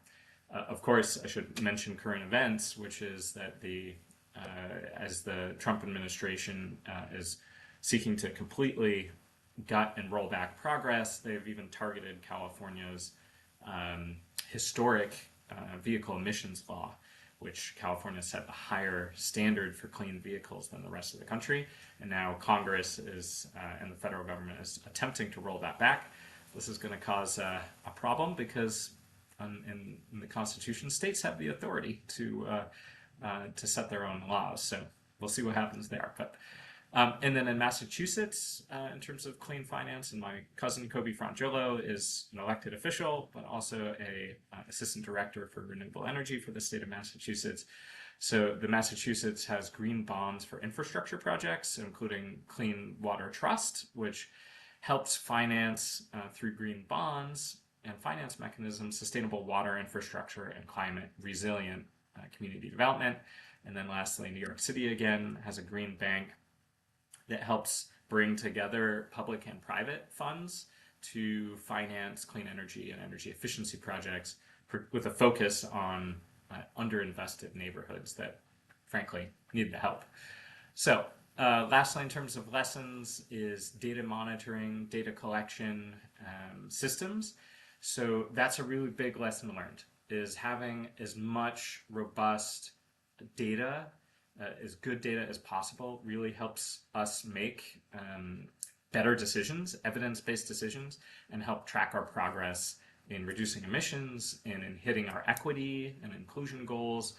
[SPEAKER 5] Of course, I should mention current events, which is that as the Trump administration is seeking to completely gut and roll back progress, they've even targeted California's historic vehicle emissions law, which California set a higher standard for clean vehicles than the rest of the country. And now Congress is, and the federal government is attempting to roll that back. This is going to cause a problem because in the Constitution, states have the authority to to set their own laws. So we'll see what happens there. But and then in Massachusetts, in terms of clean finance, and my cousin Kobe Frangillo is an elected official, but also a assistant director for renewable energy for the state of Massachusetts. So the Massachusetts has green bonds for infrastructure projects, including Clean Water Trust, which helps finance through green bonds and finance mechanisms, sustainable water infrastructure and climate resilient community development. And then lastly, New York City again has a green bank that helps bring together public and private funds to finance clean energy and energy efficiency projects with a focus on underinvested neighborhoods that frankly need the help. So lastly, in terms of lessons, is data monitoring, data collection systems. So that's a really big lesson learned, is having as much robust data, as good data as possible, really helps us make better decisions, evidence-based decisions, and help track our progress in reducing emissions and in hitting our equity and inclusion goals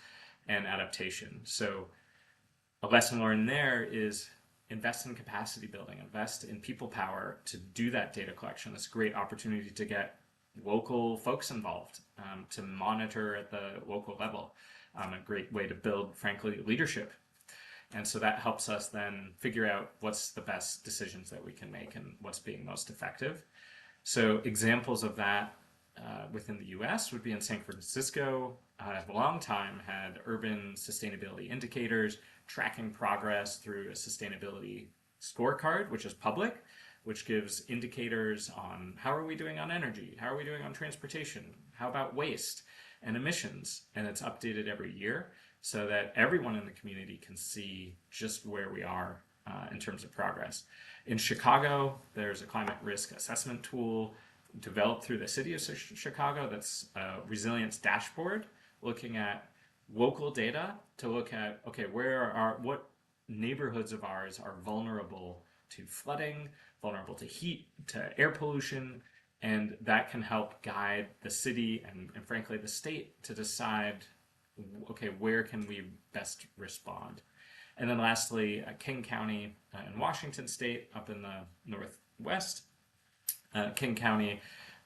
[SPEAKER 5] and adaptation. So a lesson learned there is invest in capacity building, invest in people power to do that data collection. It's a great opportunity to get local folks involved, to monitor at the local level. A great way to build, frankly, leadership. And so that helps us then figure out what's the best decisions that we can make and what's being most effective. So examples of that within the US would be in San Francisco. For a long time had urban sustainability indicators, tracking progress through a sustainability scorecard, which is public, which gives indicators on how are we doing on energy, how are we doing on transportation, how about waste and emissions, and it's updated every year so that everyone in the community can see just where we are in terms of progress. In Chicago, there's a climate risk assessment tool developed through the city of Chicago that's a resilience dashboard looking at local data to look at, okay, what neighborhoods of ours are vulnerable to flooding, vulnerable to heat, to air pollution, and that can help guide the city and frankly the state to decide, okay, where can we best respond? And then lastly, King County in Washington State, up in the Northwest, King County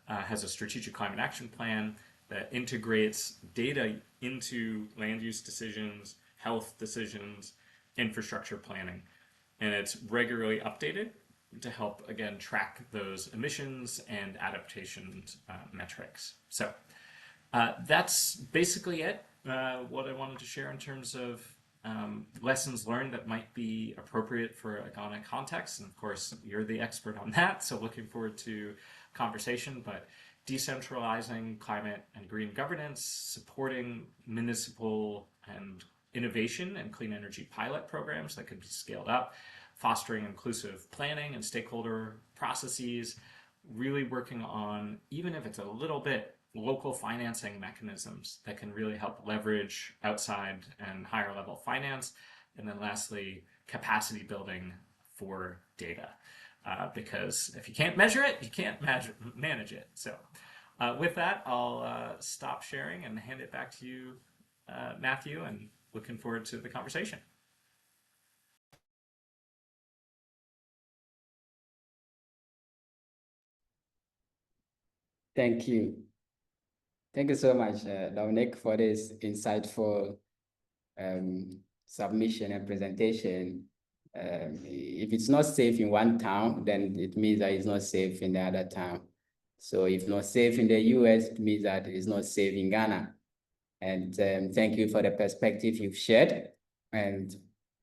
[SPEAKER 5] has a strategic climate action plan that integrates data into land use decisions, health decisions, infrastructure planning. And it's regularly updated to help, again, track those emissions and adaptation metrics. So that's basically it, what I wanted to share in terms of lessons learned that might be appropriate for a Ghana context. And of course, you're the expert on that, so looking forward to conversation. But decentralizing climate and green governance, supporting municipal and innovation and clean energy pilot programs that could be scaled up, fostering inclusive planning and stakeholder processes, really working on, even if it's a little bit, local financing mechanisms that can really help leverage outside and higher level finance. And then lastly, capacity building for data. Because if you can't measure it, you can't manage it. So with that, I'll stop sharing and hand it back to you, Matthew, and looking forward to the conversation.
[SPEAKER 1] Thank you. Thank you so much, Dominic, for this insightful submission and presentation. If it's not safe in one town, then it means that it's not safe in the other town. So if not safe in the US, it means that it's not safe in Ghana. And thank you for the perspective you've shared and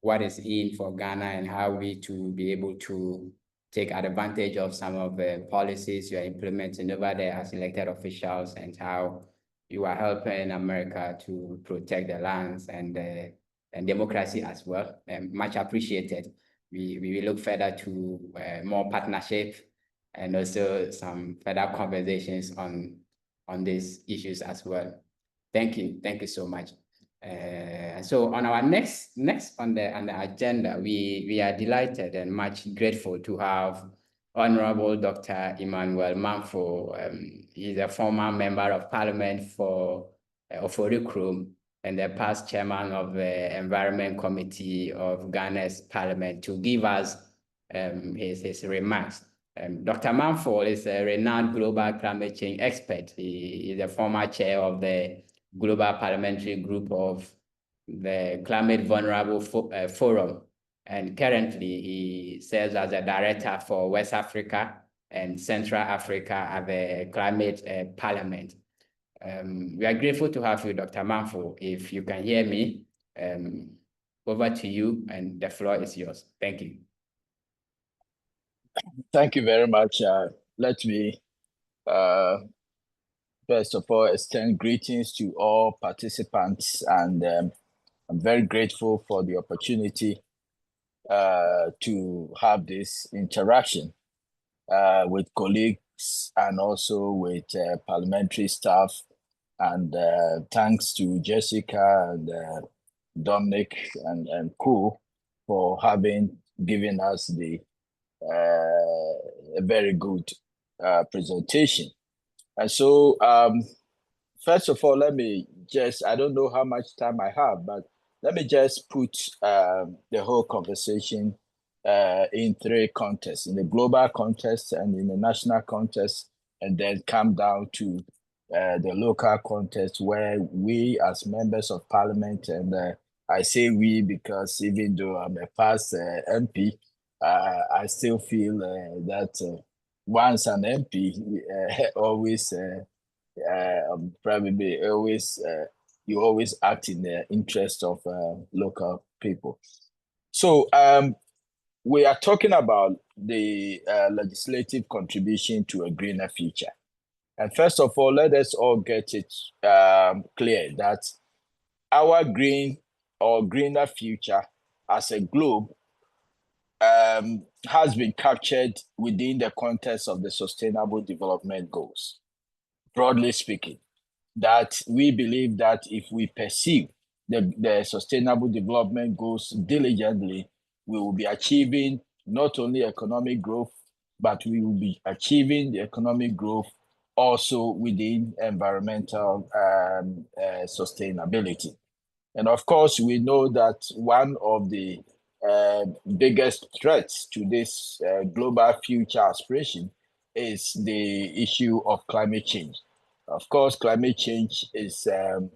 [SPEAKER 1] what is in for Ghana and how we to be able to take advantage of some of the policies you are implementing over there as elected officials and how you are helping America to protect the lands and democracy as well. Much appreciated. We will look further to more partnership and also some further conversations on these issues as well. Thank you so much. So on our next on the agenda, we are delighted and much grateful to have Honorable Dr. Emmanuel Mamfo. He's a former member of Parliament for Oforikrom, and the past chairman of the Environment Committee of Ghana's Parliament, to give us his remarks. Dr. Manful is a renowned global climate change expert. He is the former chair of the Global Parliamentary Group of the Climate Vulnerable Forum. And currently, he serves as a director for West Africa and Central Africa at the Climate Parliament. We are grateful to have you, Dr. Manful. If you can hear me, over to you, and the floor is yours. Thank you.
[SPEAKER 6] Thank you very much. Let me, first of all, extend greetings to all participants, and I'm very grateful for the opportunity to have this interaction with colleagues and also with parliamentary staff. And thanks to Jessica and Dominic and Co for given us a very good presentation. And so, first of all, I don't know how much time I have, but let me just put the whole conversation in three contexts: in the global context and in the national context, and then come down to the local context where we as members of parliament, and I say we because even though I'm a past MP, I still feel that once an MP, always probably always you always act in the interest of local people. So we are talking about the legislative contribution to a greener future. And first of all, let us all get it clear that our green or greener future as a globe has been captured within the context of the Sustainable Development Goals. Broadly speaking, that we believe that if we pursue the Sustainable Development Goals diligently, we will be achieving not only economic growth, but we will be achieving the economic growth also within environmental sustainability. And of course, we know that one of the biggest threats to this global future aspiration is the issue of climate change. Of course, climate change is an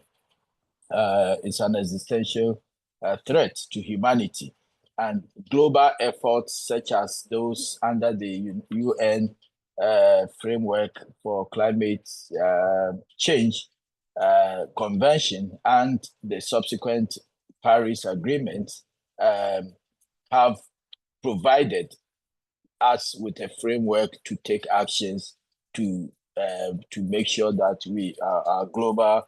[SPEAKER 6] existential threat to humanity, and global efforts such as those under the UN framework for climate change convention and the subsequent Paris Agreement have provided us with a framework to take actions to make sure that our global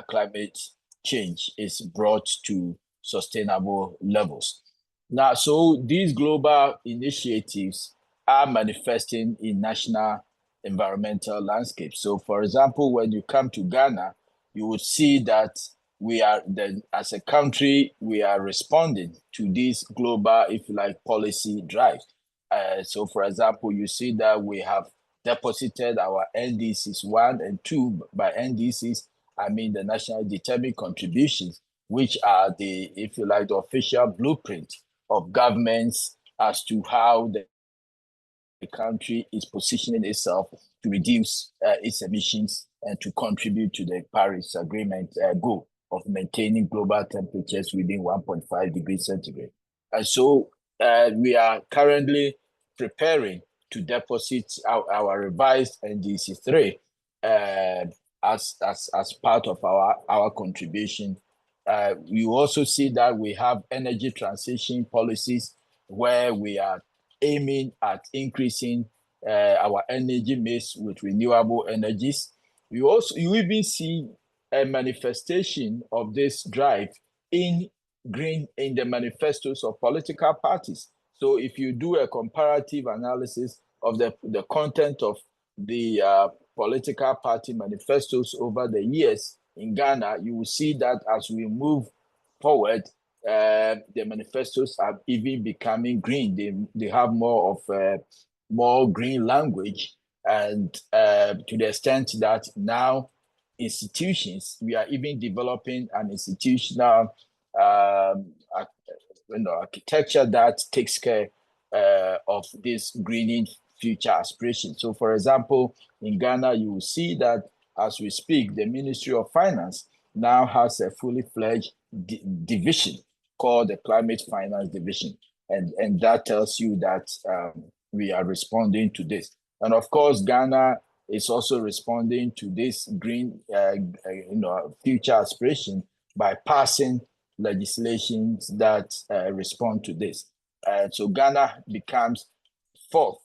[SPEAKER 6] climate change is brought to sustainable levels. Now, so these global initiatives are manifesting in national environmental landscapes. So, for example, when you come to Ghana, you would see that as a country, we are responding to this global, if you like, policy drive. So, for example, you see that we have deposited our NDCs 1 and 2. By NDCs, I mean the nationally determined contributions, which are the, if you like, the official blueprint of governments as to how the country is positioning itself to reduce its emissions and to contribute to the Paris Agreement goal of maintaining global temperatures within 1.5 degrees centigrade. And so we are currently preparing to deposit our revised NDC 3 as part of our contribution. You also see that we have energy transition policies where we are aiming at increasing our energy mix with renewable energies. You even see a manifestation of this drive in the manifestos of political parties. So if you do a comparative analysis of the content of the political party manifestos over the years in Ghana, you will see that as we move forward, the manifestos are even becoming green. They have more green language, and to the extent that now institutions. We are even developing an institutional architecture that takes care of this greening future aspiration. So, for example, in Ghana, you will see that as we speak, the Ministry of Finance now has a fully fledged division called the Climate Finance Division. And that tells you that we are responding to this. And of course, Ghana is also responding to this green future aspiration by passing legislations that respond to this. So Ghana becomes fourth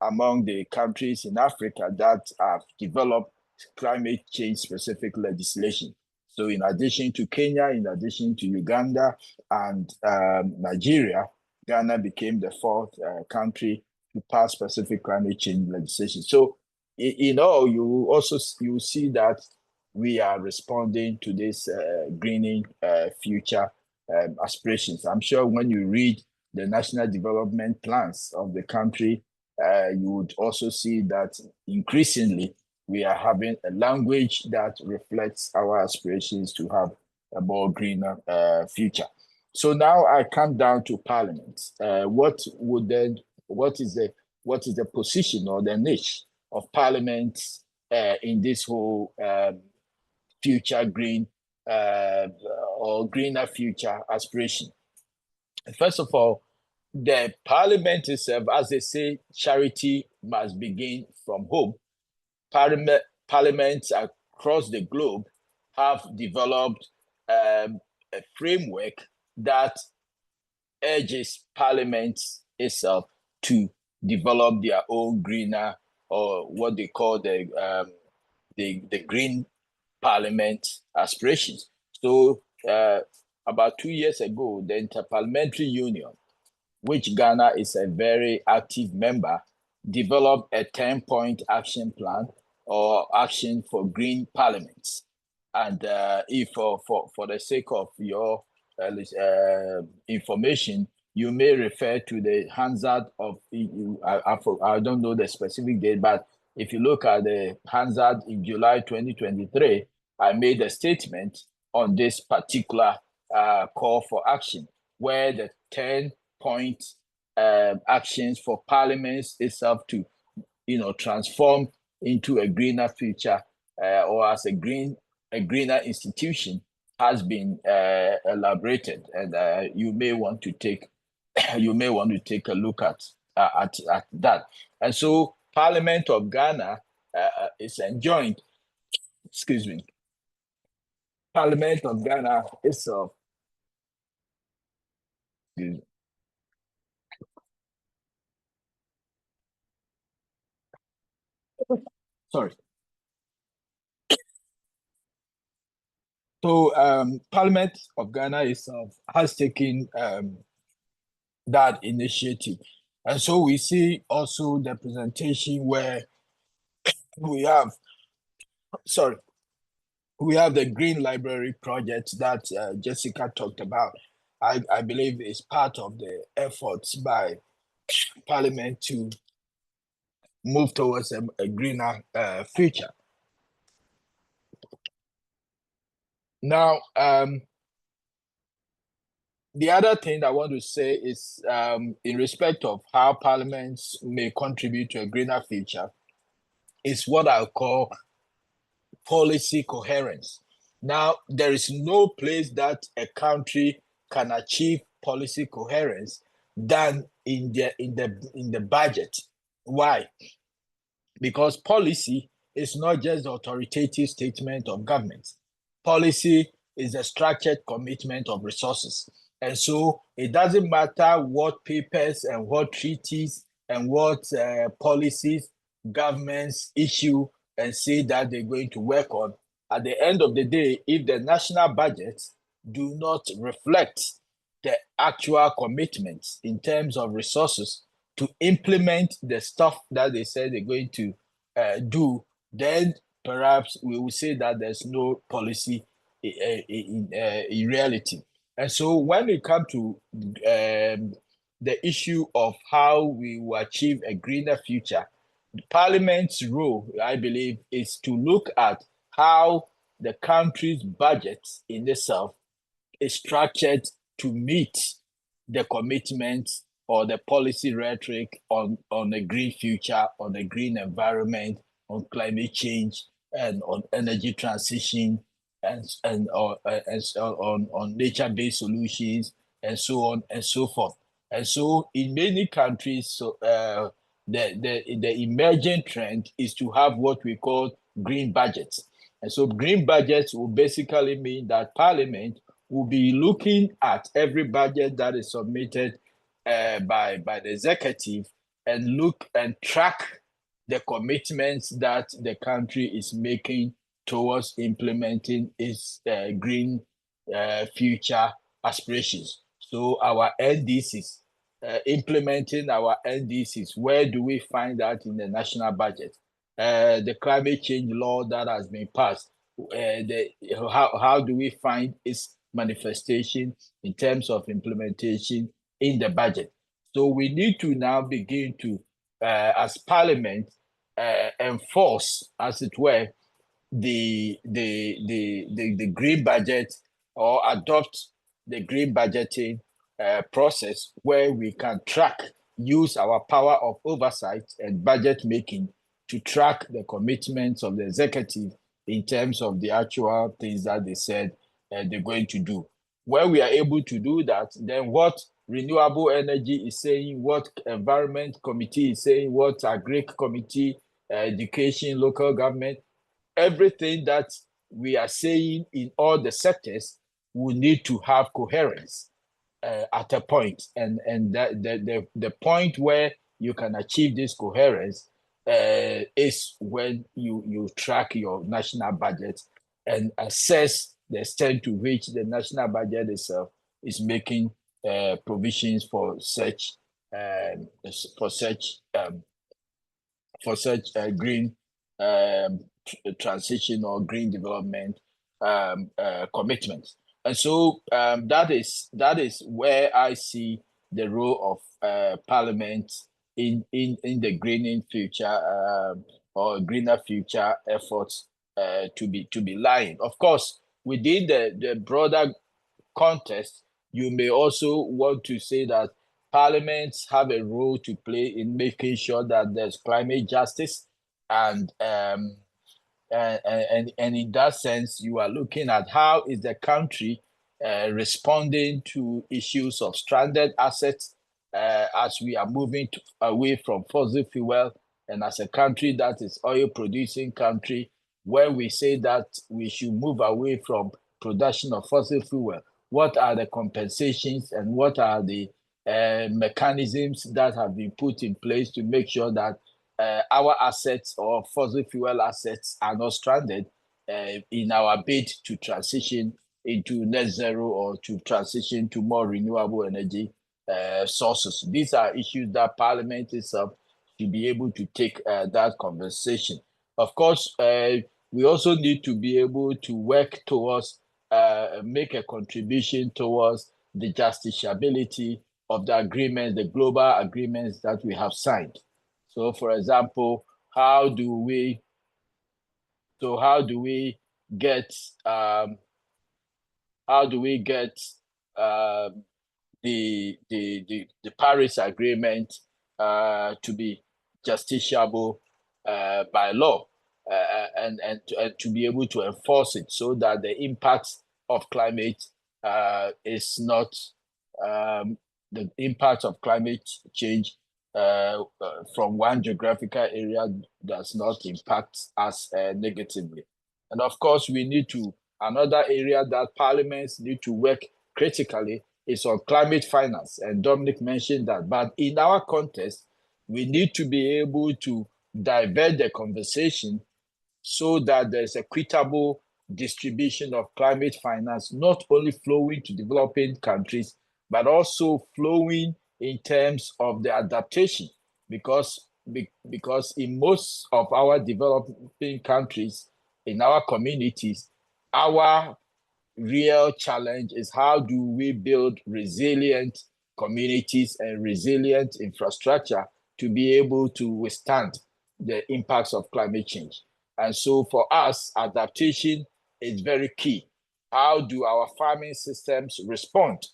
[SPEAKER 6] among the countries in Africa that have developed climate change specific legislation. So in addition to Kenya, in addition to Uganda and Nigeria, Ghana became the fourth country to pass specific climate change legislation. So you see that we are responding to this greening future aspirations. I'm sure when you read the national development plans of the country, you would also see that increasingly we are having a language that reflects our aspirations to have a more greener future. So now I come down to Parliament. What is the position or the niche of Parliament in this whole future green or greener future aspiration? First of all, the Parliament itself, as they say, charity must begin from home. Parliaments across the globe have developed a framework that urges parliaments itself to develop their own greener, or what they call the green parliament aspirations. So about 2 years ago, the Interparliamentary Union, which Ghana is a very active member, developed a 10-point action plan or action for green parliaments. And if for the sake of your information, you may refer to the Hansard of, I don't know the specific date, but if you look at the Hansard in July 2023, I made a statement on this particular call for action, where the 10-point actions for parliaments itself to, transform into a greener future or as a greener institution has been elaborated, and you may want to take a look at that. And so, Parliament of Ghana is enjoined. Excuse me. Parliament of Ghana itself. Sorry. So Parliament of Ghana itself has taken that initiative. And so we see also the presentation where we have the Green Library project that Jessica talked about. I believe is part of the efforts by Parliament to move towards a greener future. Now, the other thing I want to say is in respect of how parliaments may contribute to a greener future is what I call policy coherence. Now, there is no place that a country can achieve policy coherence than in the budget. Why? Because policy is not just the authoritative statement of government. Policy is a structured commitment of resources. And so it doesn't matter what papers and what treaties and what policies governments issue and say that they're going to work on. At the end of the day, if the national budgets do not reflect the actual commitments in terms of resources to implement the stuff that they say they're going to do, then perhaps we will say that there's no policy in reality. And so when it comes to the issue of how we will achieve a greener future, Parliament's role, I believe, is to look at how the country's budget in itself is structured to meet the commitments or the policy rhetoric on a green future, on a green environment, on climate change, and on energy transition, and on nature-based solutions, and so on and so forth. And so, in many countries, so the emerging trend is to have what we call green budgets. And so, green budgets will basically mean that Parliament will be looking at every budget that is submitted by the executive and look and track the commitments that the country is making towards implementing its green future aspirations. So our NDCs, implementing our NDCs, where do we find that in the national budget? The climate change law that has been passed, how do we find its manifestation in terms of implementation in the budget? So we need to now begin to, as Parliament, enforce, as it were, the green budget, or adopt the green budgeting process, where we can track, use our power of oversight and budget making to track the commitments of the executive in terms of the actual things that they said they're going to do. When we are able to do that, then what renewable energy is saying, what environment committee is saying, what agric committee, education, local government, everything that we are saying in all the sectors will need to have coherence at a point. And the point where you can achieve this coherence is when you track your national budget and assess the extent to which the national budget itself is making provisions for such green transition or green development commitments. And so that is where I see the role of Parliament in the greening future or greener future efforts to be lying. Of course, within the broader context, you may also want to say that parliaments have a role to play in making sure that there's climate justice, and in that sense, you are looking at how is the country responding to issues of stranded assets as we are moving away from fossil fuel, and as a country that is oil producing country, where we say that we should move away from production of fossil fuel. What are the compensations and what are the mechanisms that have been put in place to make sure that our assets or fossil fuel assets are not stranded in our bid to transition into net zero or to transition to more renewable energy sources? These are issues that Parliament itself should be able to take that conversation. Of course, we also need to be able to work towards make a contribution towards the justiciability of the agreements, the global agreements that we have signed. So, for example, how do we get the Paris Agreement to be justiciable by law, and to be able to enforce it, so that the impacts of climate is not the impact of climate change from one geographical area does not impact us negatively. And of course, we need to, another area that parliaments need to work critically is on climate finance. And Dominic mentioned that, but in our context, we need to be able to divert the conversation so that there's equitable distribution of climate finance, not only flowing to developing countries, but also flowing in terms of the adaptation, because in most of our developing countries, in our communities, our real challenge is how do we build resilient communities and resilient infrastructure to be able to withstand the impacts of climate change. And so for us, adaptation is very key. How do our farming systems respond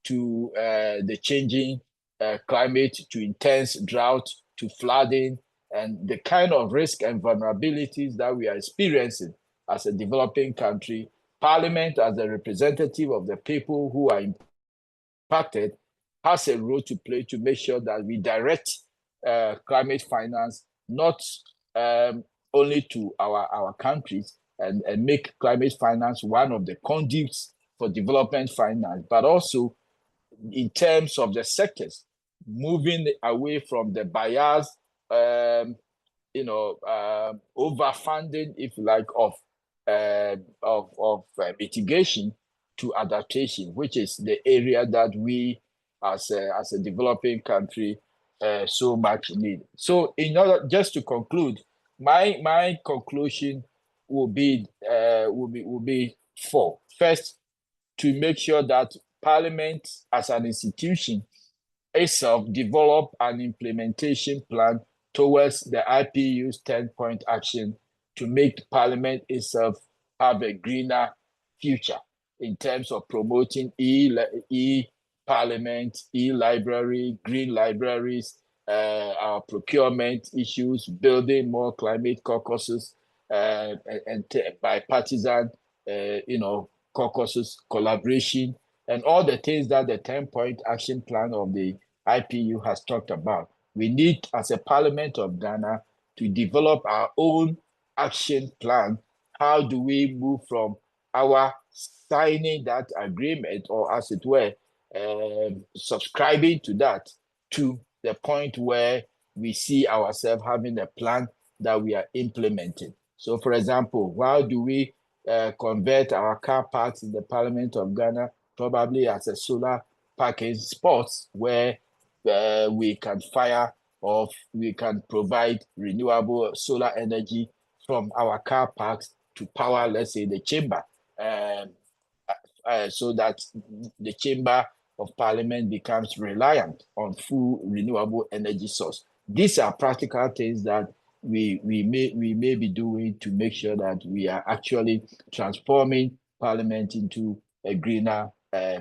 [SPEAKER 6] to the changing climate, to intense drought, to flooding, and the kind of risk and vulnerabilities that we are experiencing as a developing country? Parliament, as a representative of the people who are impacted, has a role to play to make sure that we direct climate finance not only to our countries and make climate finance one of the conduits for development finance, but also in terms of the sectors, moving away from the bias, overfunding, if you like, of mitigation to adaptation, which is the area that we, as a developing country, so much need. So, in order, just to conclude, my conclusion will be four. First, to make sure that Parliament, as an institution, itself develop an implementation plan towards the IPU's 10-point action to make Parliament itself have a greener future in terms of promoting e-Parliament, e-library, green libraries, our procurement issues, building more climate caucuses, and bipartisan, caucuses, collaboration, and all the things that the 10-point action plan of the IPU has talked about. We need, as a Parliament of Ghana, to develop our own action plan. How do we move from our signing that agreement, or as it were, subscribing to that, to the point where we see ourselves having a plan that we are implementing? So, for example, how do we convert our car parks in the Parliament of Ghana probably as a solar parking spots where we can fire off, we can provide renewable solar energy from our car parks to power, let's say, the chamber, so that the chamber of Parliament becomes reliant on full renewable energy source. These are practical things that we may be doing to make sure that we are actually transforming Parliament into a greener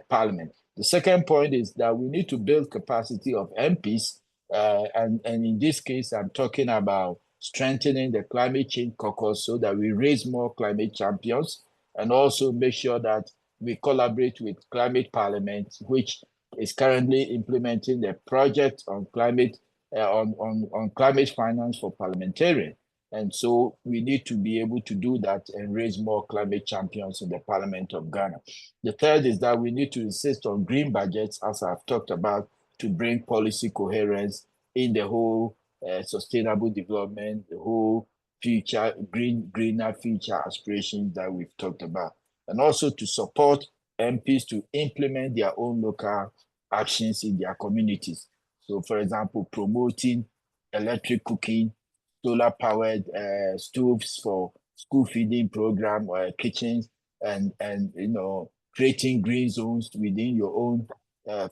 [SPEAKER 6] Parliament. The second point is that we need to build capacity of MPs, and in this case, I'm talking about strengthening the climate change caucus so that we raise more climate champions, and also make sure that we collaborate with Climate Parliament, which is currently implementing the project on climate on climate finance for parliamentarians. And so we need to be able to do that and raise more climate champions in the Parliament of Ghana. The third is that we need to insist on green budgets, as I've talked about, to bring policy coherence in the whole sustainable development, the whole future, greener future aspirations that we've talked about. And also to support MPs to implement their own local actions in their communities. So, for example, promoting electric cooking, solar-powered stoves for school feeding program or kitchens, and creating green zones within your own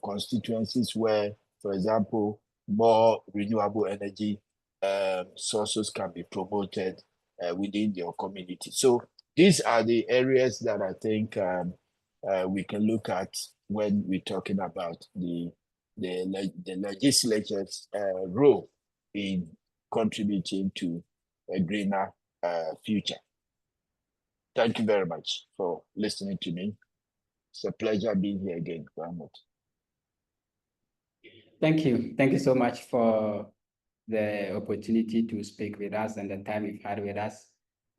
[SPEAKER 6] constituencies where, for example, more renewable energy sources can be promoted within your community. So these are the areas that I think we can look at when we're talking about the legislature's role in contributing to a greener future. Thank you very much for listening to me. It's a pleasure being here again, Graham.
[SPEAKER 1] Thank you. Thank you so much for the opportunity to speak with us and the time you've had with us.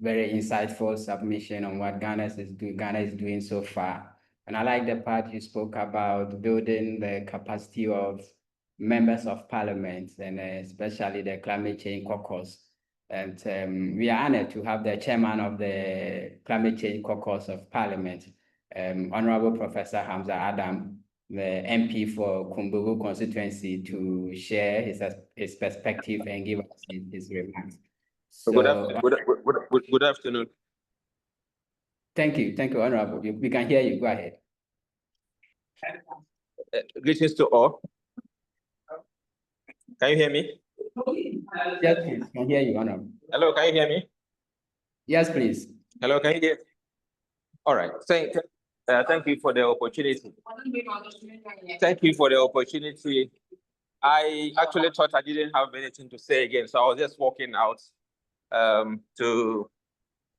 [SPEAKER 1] Very insightful submission on what Ghana is doing so far. And I like the part you spoke about building the capacity of members of Parliament, and especially the climate change caucus. And we are honored to have the chairman of the climate change caucus of Parliament, Honorable Professor Hamza Adam, the MP for Kumbugu constituency, to share his perspective and give us his remarks. So,
[SPEAKER 7] good afternoon.
[SPEAKER 1] Thank you, Honorable. We can hear you. Go ahead.
[SPEAKER 7] Greetings to all. Can you hear me?
[SPEAKER 1] Yes, please. Can hear you, Honorable.
[SPEAKER 7] Hello, can you hear me?
[SPEAKER 1] Yes, please.
[SPEAKER 7] Hello, can you hear? All right. Thank you for the opportunity. Thank you for the opportunity. I actually thought I didn't have anything to say again, so I was just walking out to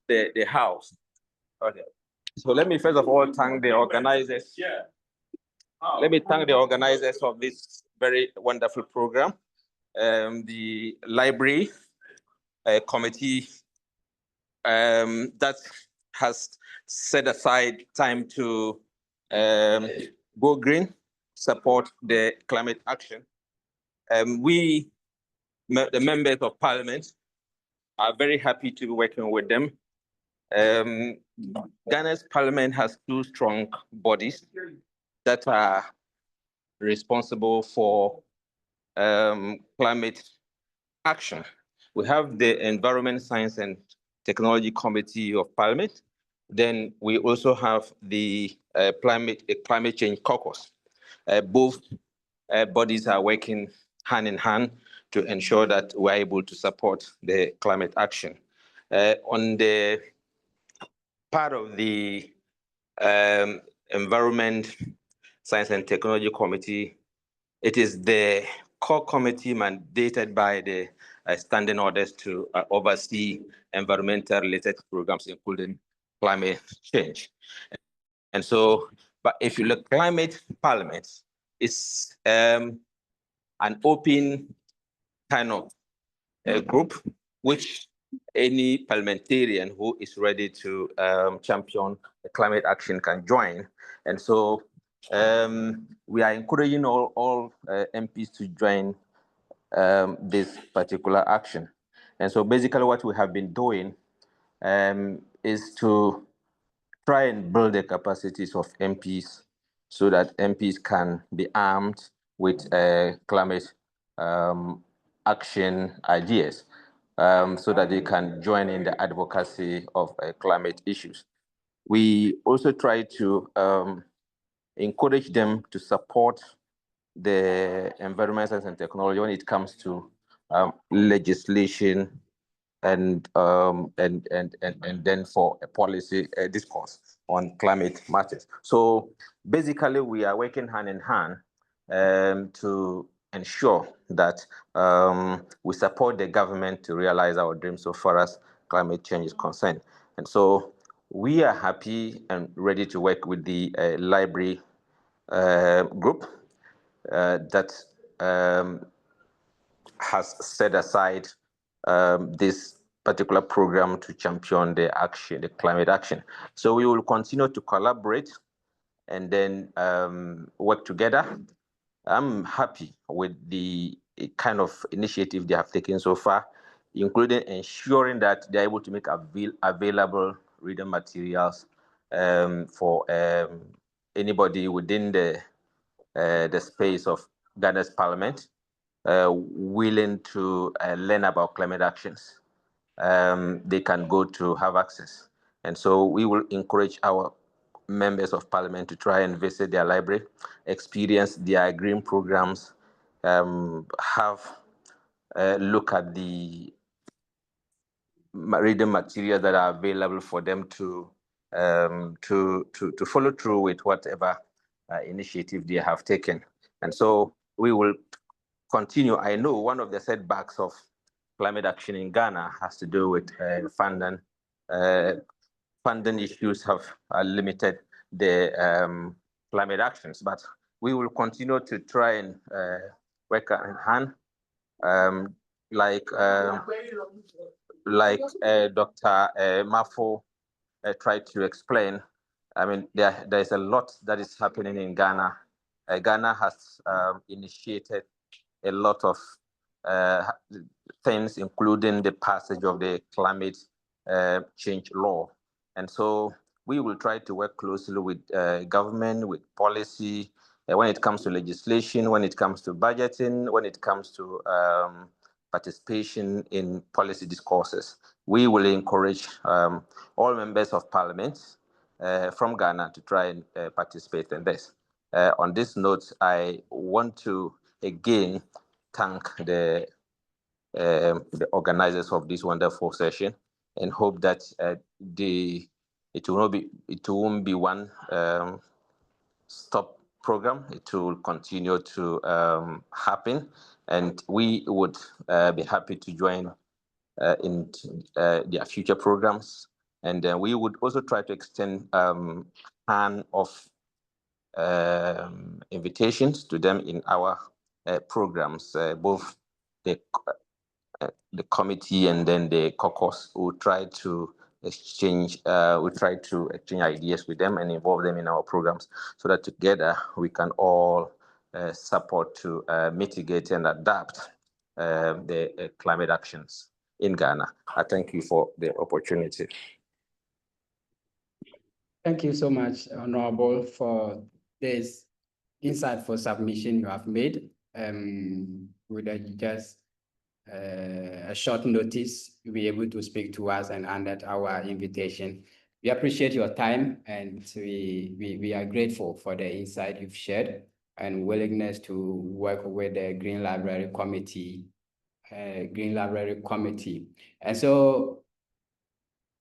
[SPEAKER 7] the house. Okay. So let me first of all thank the organizers. Let me thank the organizers of this very wonderful program, the library committee that has set aside time to go green, support the climate action. We, the members of parliament, are very happy to be working with them. Ghana's parliament has two strong bodies that are responsible for climate action. We have the Environment, Science and Technology Committee of Parliament. Then we also have the Climate Change Caucus. Both bodies are working hand in hand to ensure that we're able to support the climate action. On the part of the Environment, Science and Technology Committee, it is the core committee mandated by the standing orders to oversee environmental related programs, including climate change. And so, but if you look, climate parliament is an open kind of group which any parliamentarian who is ready to champion climate action can join. And so we are encouraging all MPs to join this particular action. And so basically what we have been doing is to try and build the capacities of MPs so that MPs can be armed with climate action ideas so that they can join in the advocacy of climate issues. We also try to encourage them to support the environment, science and technology when it comes to legislation and then for a policy discourse on climate matters. So basically, we are working hand in hand to ensure that we support the government to realize our dreams so far as climate change is concerned. And so we are happy and ready to work with the library group that has set aside this particular program to champion the action, the climate action. So we will continue to collaborate and then work together. I'm happy with the kind of initiative they have taken so far, including ensuring that they're able to make available reading materials for anybody within the space of Ghana's parliament willing to learn about climate actions. They can go to have access. And so we will encourage our members of parliament to try and visit their library, experience their green programs, have a look at the reading materials that are available for them to follow through with whatever initiative they have taken. And so we will continue. I know one of the setbacks of climate action in Ghana has to do with funding. Funding issues have limited the climate actions, but we will continue to try and work in hand, like Dr. Mafo tried to explain. I mean, there is a lot that is happening in Ghana. Ghana has initiated a lot of things, including the passage of the climate change law. And so we will try to work closely with government, with policy, when it comes to legislation, when it comes to budgeting, when it comes to participation in policy discourses. We will encourage all members of parliament from Ghana to try and participate in this. On this note, I want to again thank the organizers of this wonderful session and hope that the It won't be one stop program. It will continue to happen, and we would be happy to join in their future programs. And we would also try to extend hand of invitations to them in our programs, both the committee and then the caucus. Will try to exchange ideas with them and involve them in our programs so that together we can all support to mitigate and adapt the climate actions in Ghana. I thank you for the opportunity.
[SPEAKER 1] Thank you so much, Honorable, for this insightful submission you have made. With just a short notice, you'll be able to speak to us and honor our invitation. We appreciate your time, and we are grateful for the insight you've shared and willingness to work with the Green Library Committee. And so,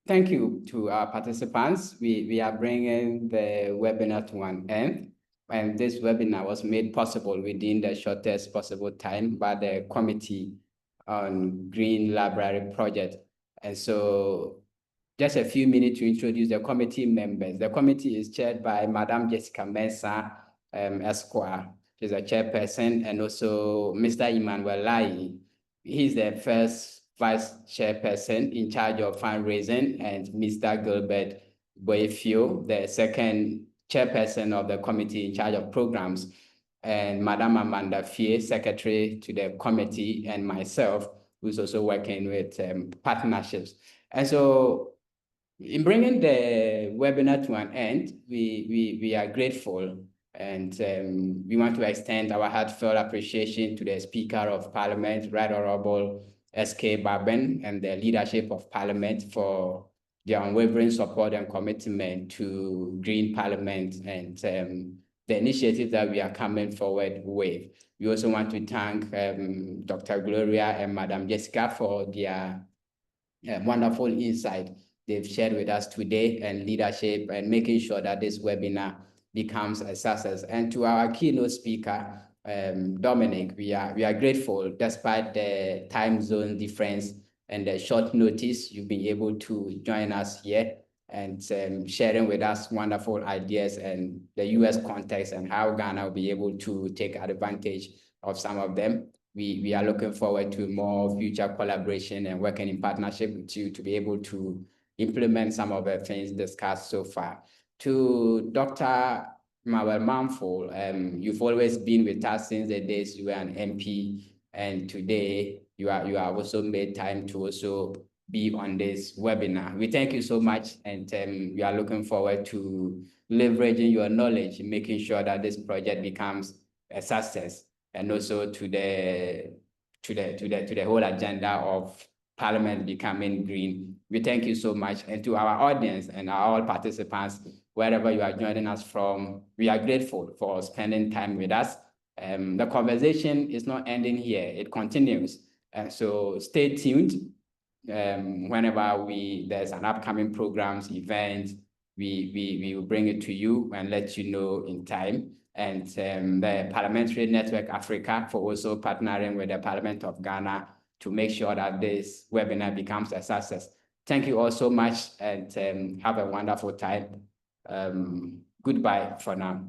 [SPEAKER 1] thank you to our participants. We are bringing the webinar to an end, and this webinar was made possible within the shortest possible time by the Committee on Green Library Project. And so, just a few minutes to introduce the committee members. The committee is chaired by Madam Jessica Mensah Esquire. She's a chairperson, and also Mr. Emmanuel Lai. He's the first vice chairperson in charge of fundraising, and Mr. Gilbert Boyefio, the second chairperson of the committee in charge of programs, and Madam Amanda Fie, secretary to the committee, and myself, who's also working with partnerships. And so, in bringing the webinar to an end, we are grateful, and we want to extend our heartfelt appreciation to the Speaker of Parliament, Right Honorable S.K. Baben, and the leadership of Parliament for their unwavering support and commitment to Green Parliament and the initiative that we are coming forward with. We also want to thank Dr. Gloria and Madam Jessica for their wonderful insight they've shared with us today, and leadership, and making sure that this webinar becomes a success. And to our keynote speaker, Dominic, we are grateful, despite the time zone difference and the short notice, you've been able to join us here and sharing with us wonderful ideas and the US context and how Ghana will be able to take advantage of some of them. We are looking forward to more future collaboration and working in partnership with you to be able to implement some of the things discussed so far. To Dr. Mawel Mamful, you've always been with us since the days you were an MP, and today you have also made time to also be on this webinar. We thank you so much, and we are looking forward to leveraging your knowledge, making sure that this project becomes a success, and also to the whole agenda of Parliament becoming green. We thank you so much, and to our audience and all participants, wherever you are joining us from, we are grateful for spending time with us. The conversation is not ending here, it continues. And so stay tuned. Whenever there's an upcoming programs, event, we will bring it to you and let you know in time. And the Parliamentary Network Africa for also partnering with the Parliament of Ghana to make sure that this webinar becomes a success. Thank you all so much, and have a wonderful time. Goodbye for now.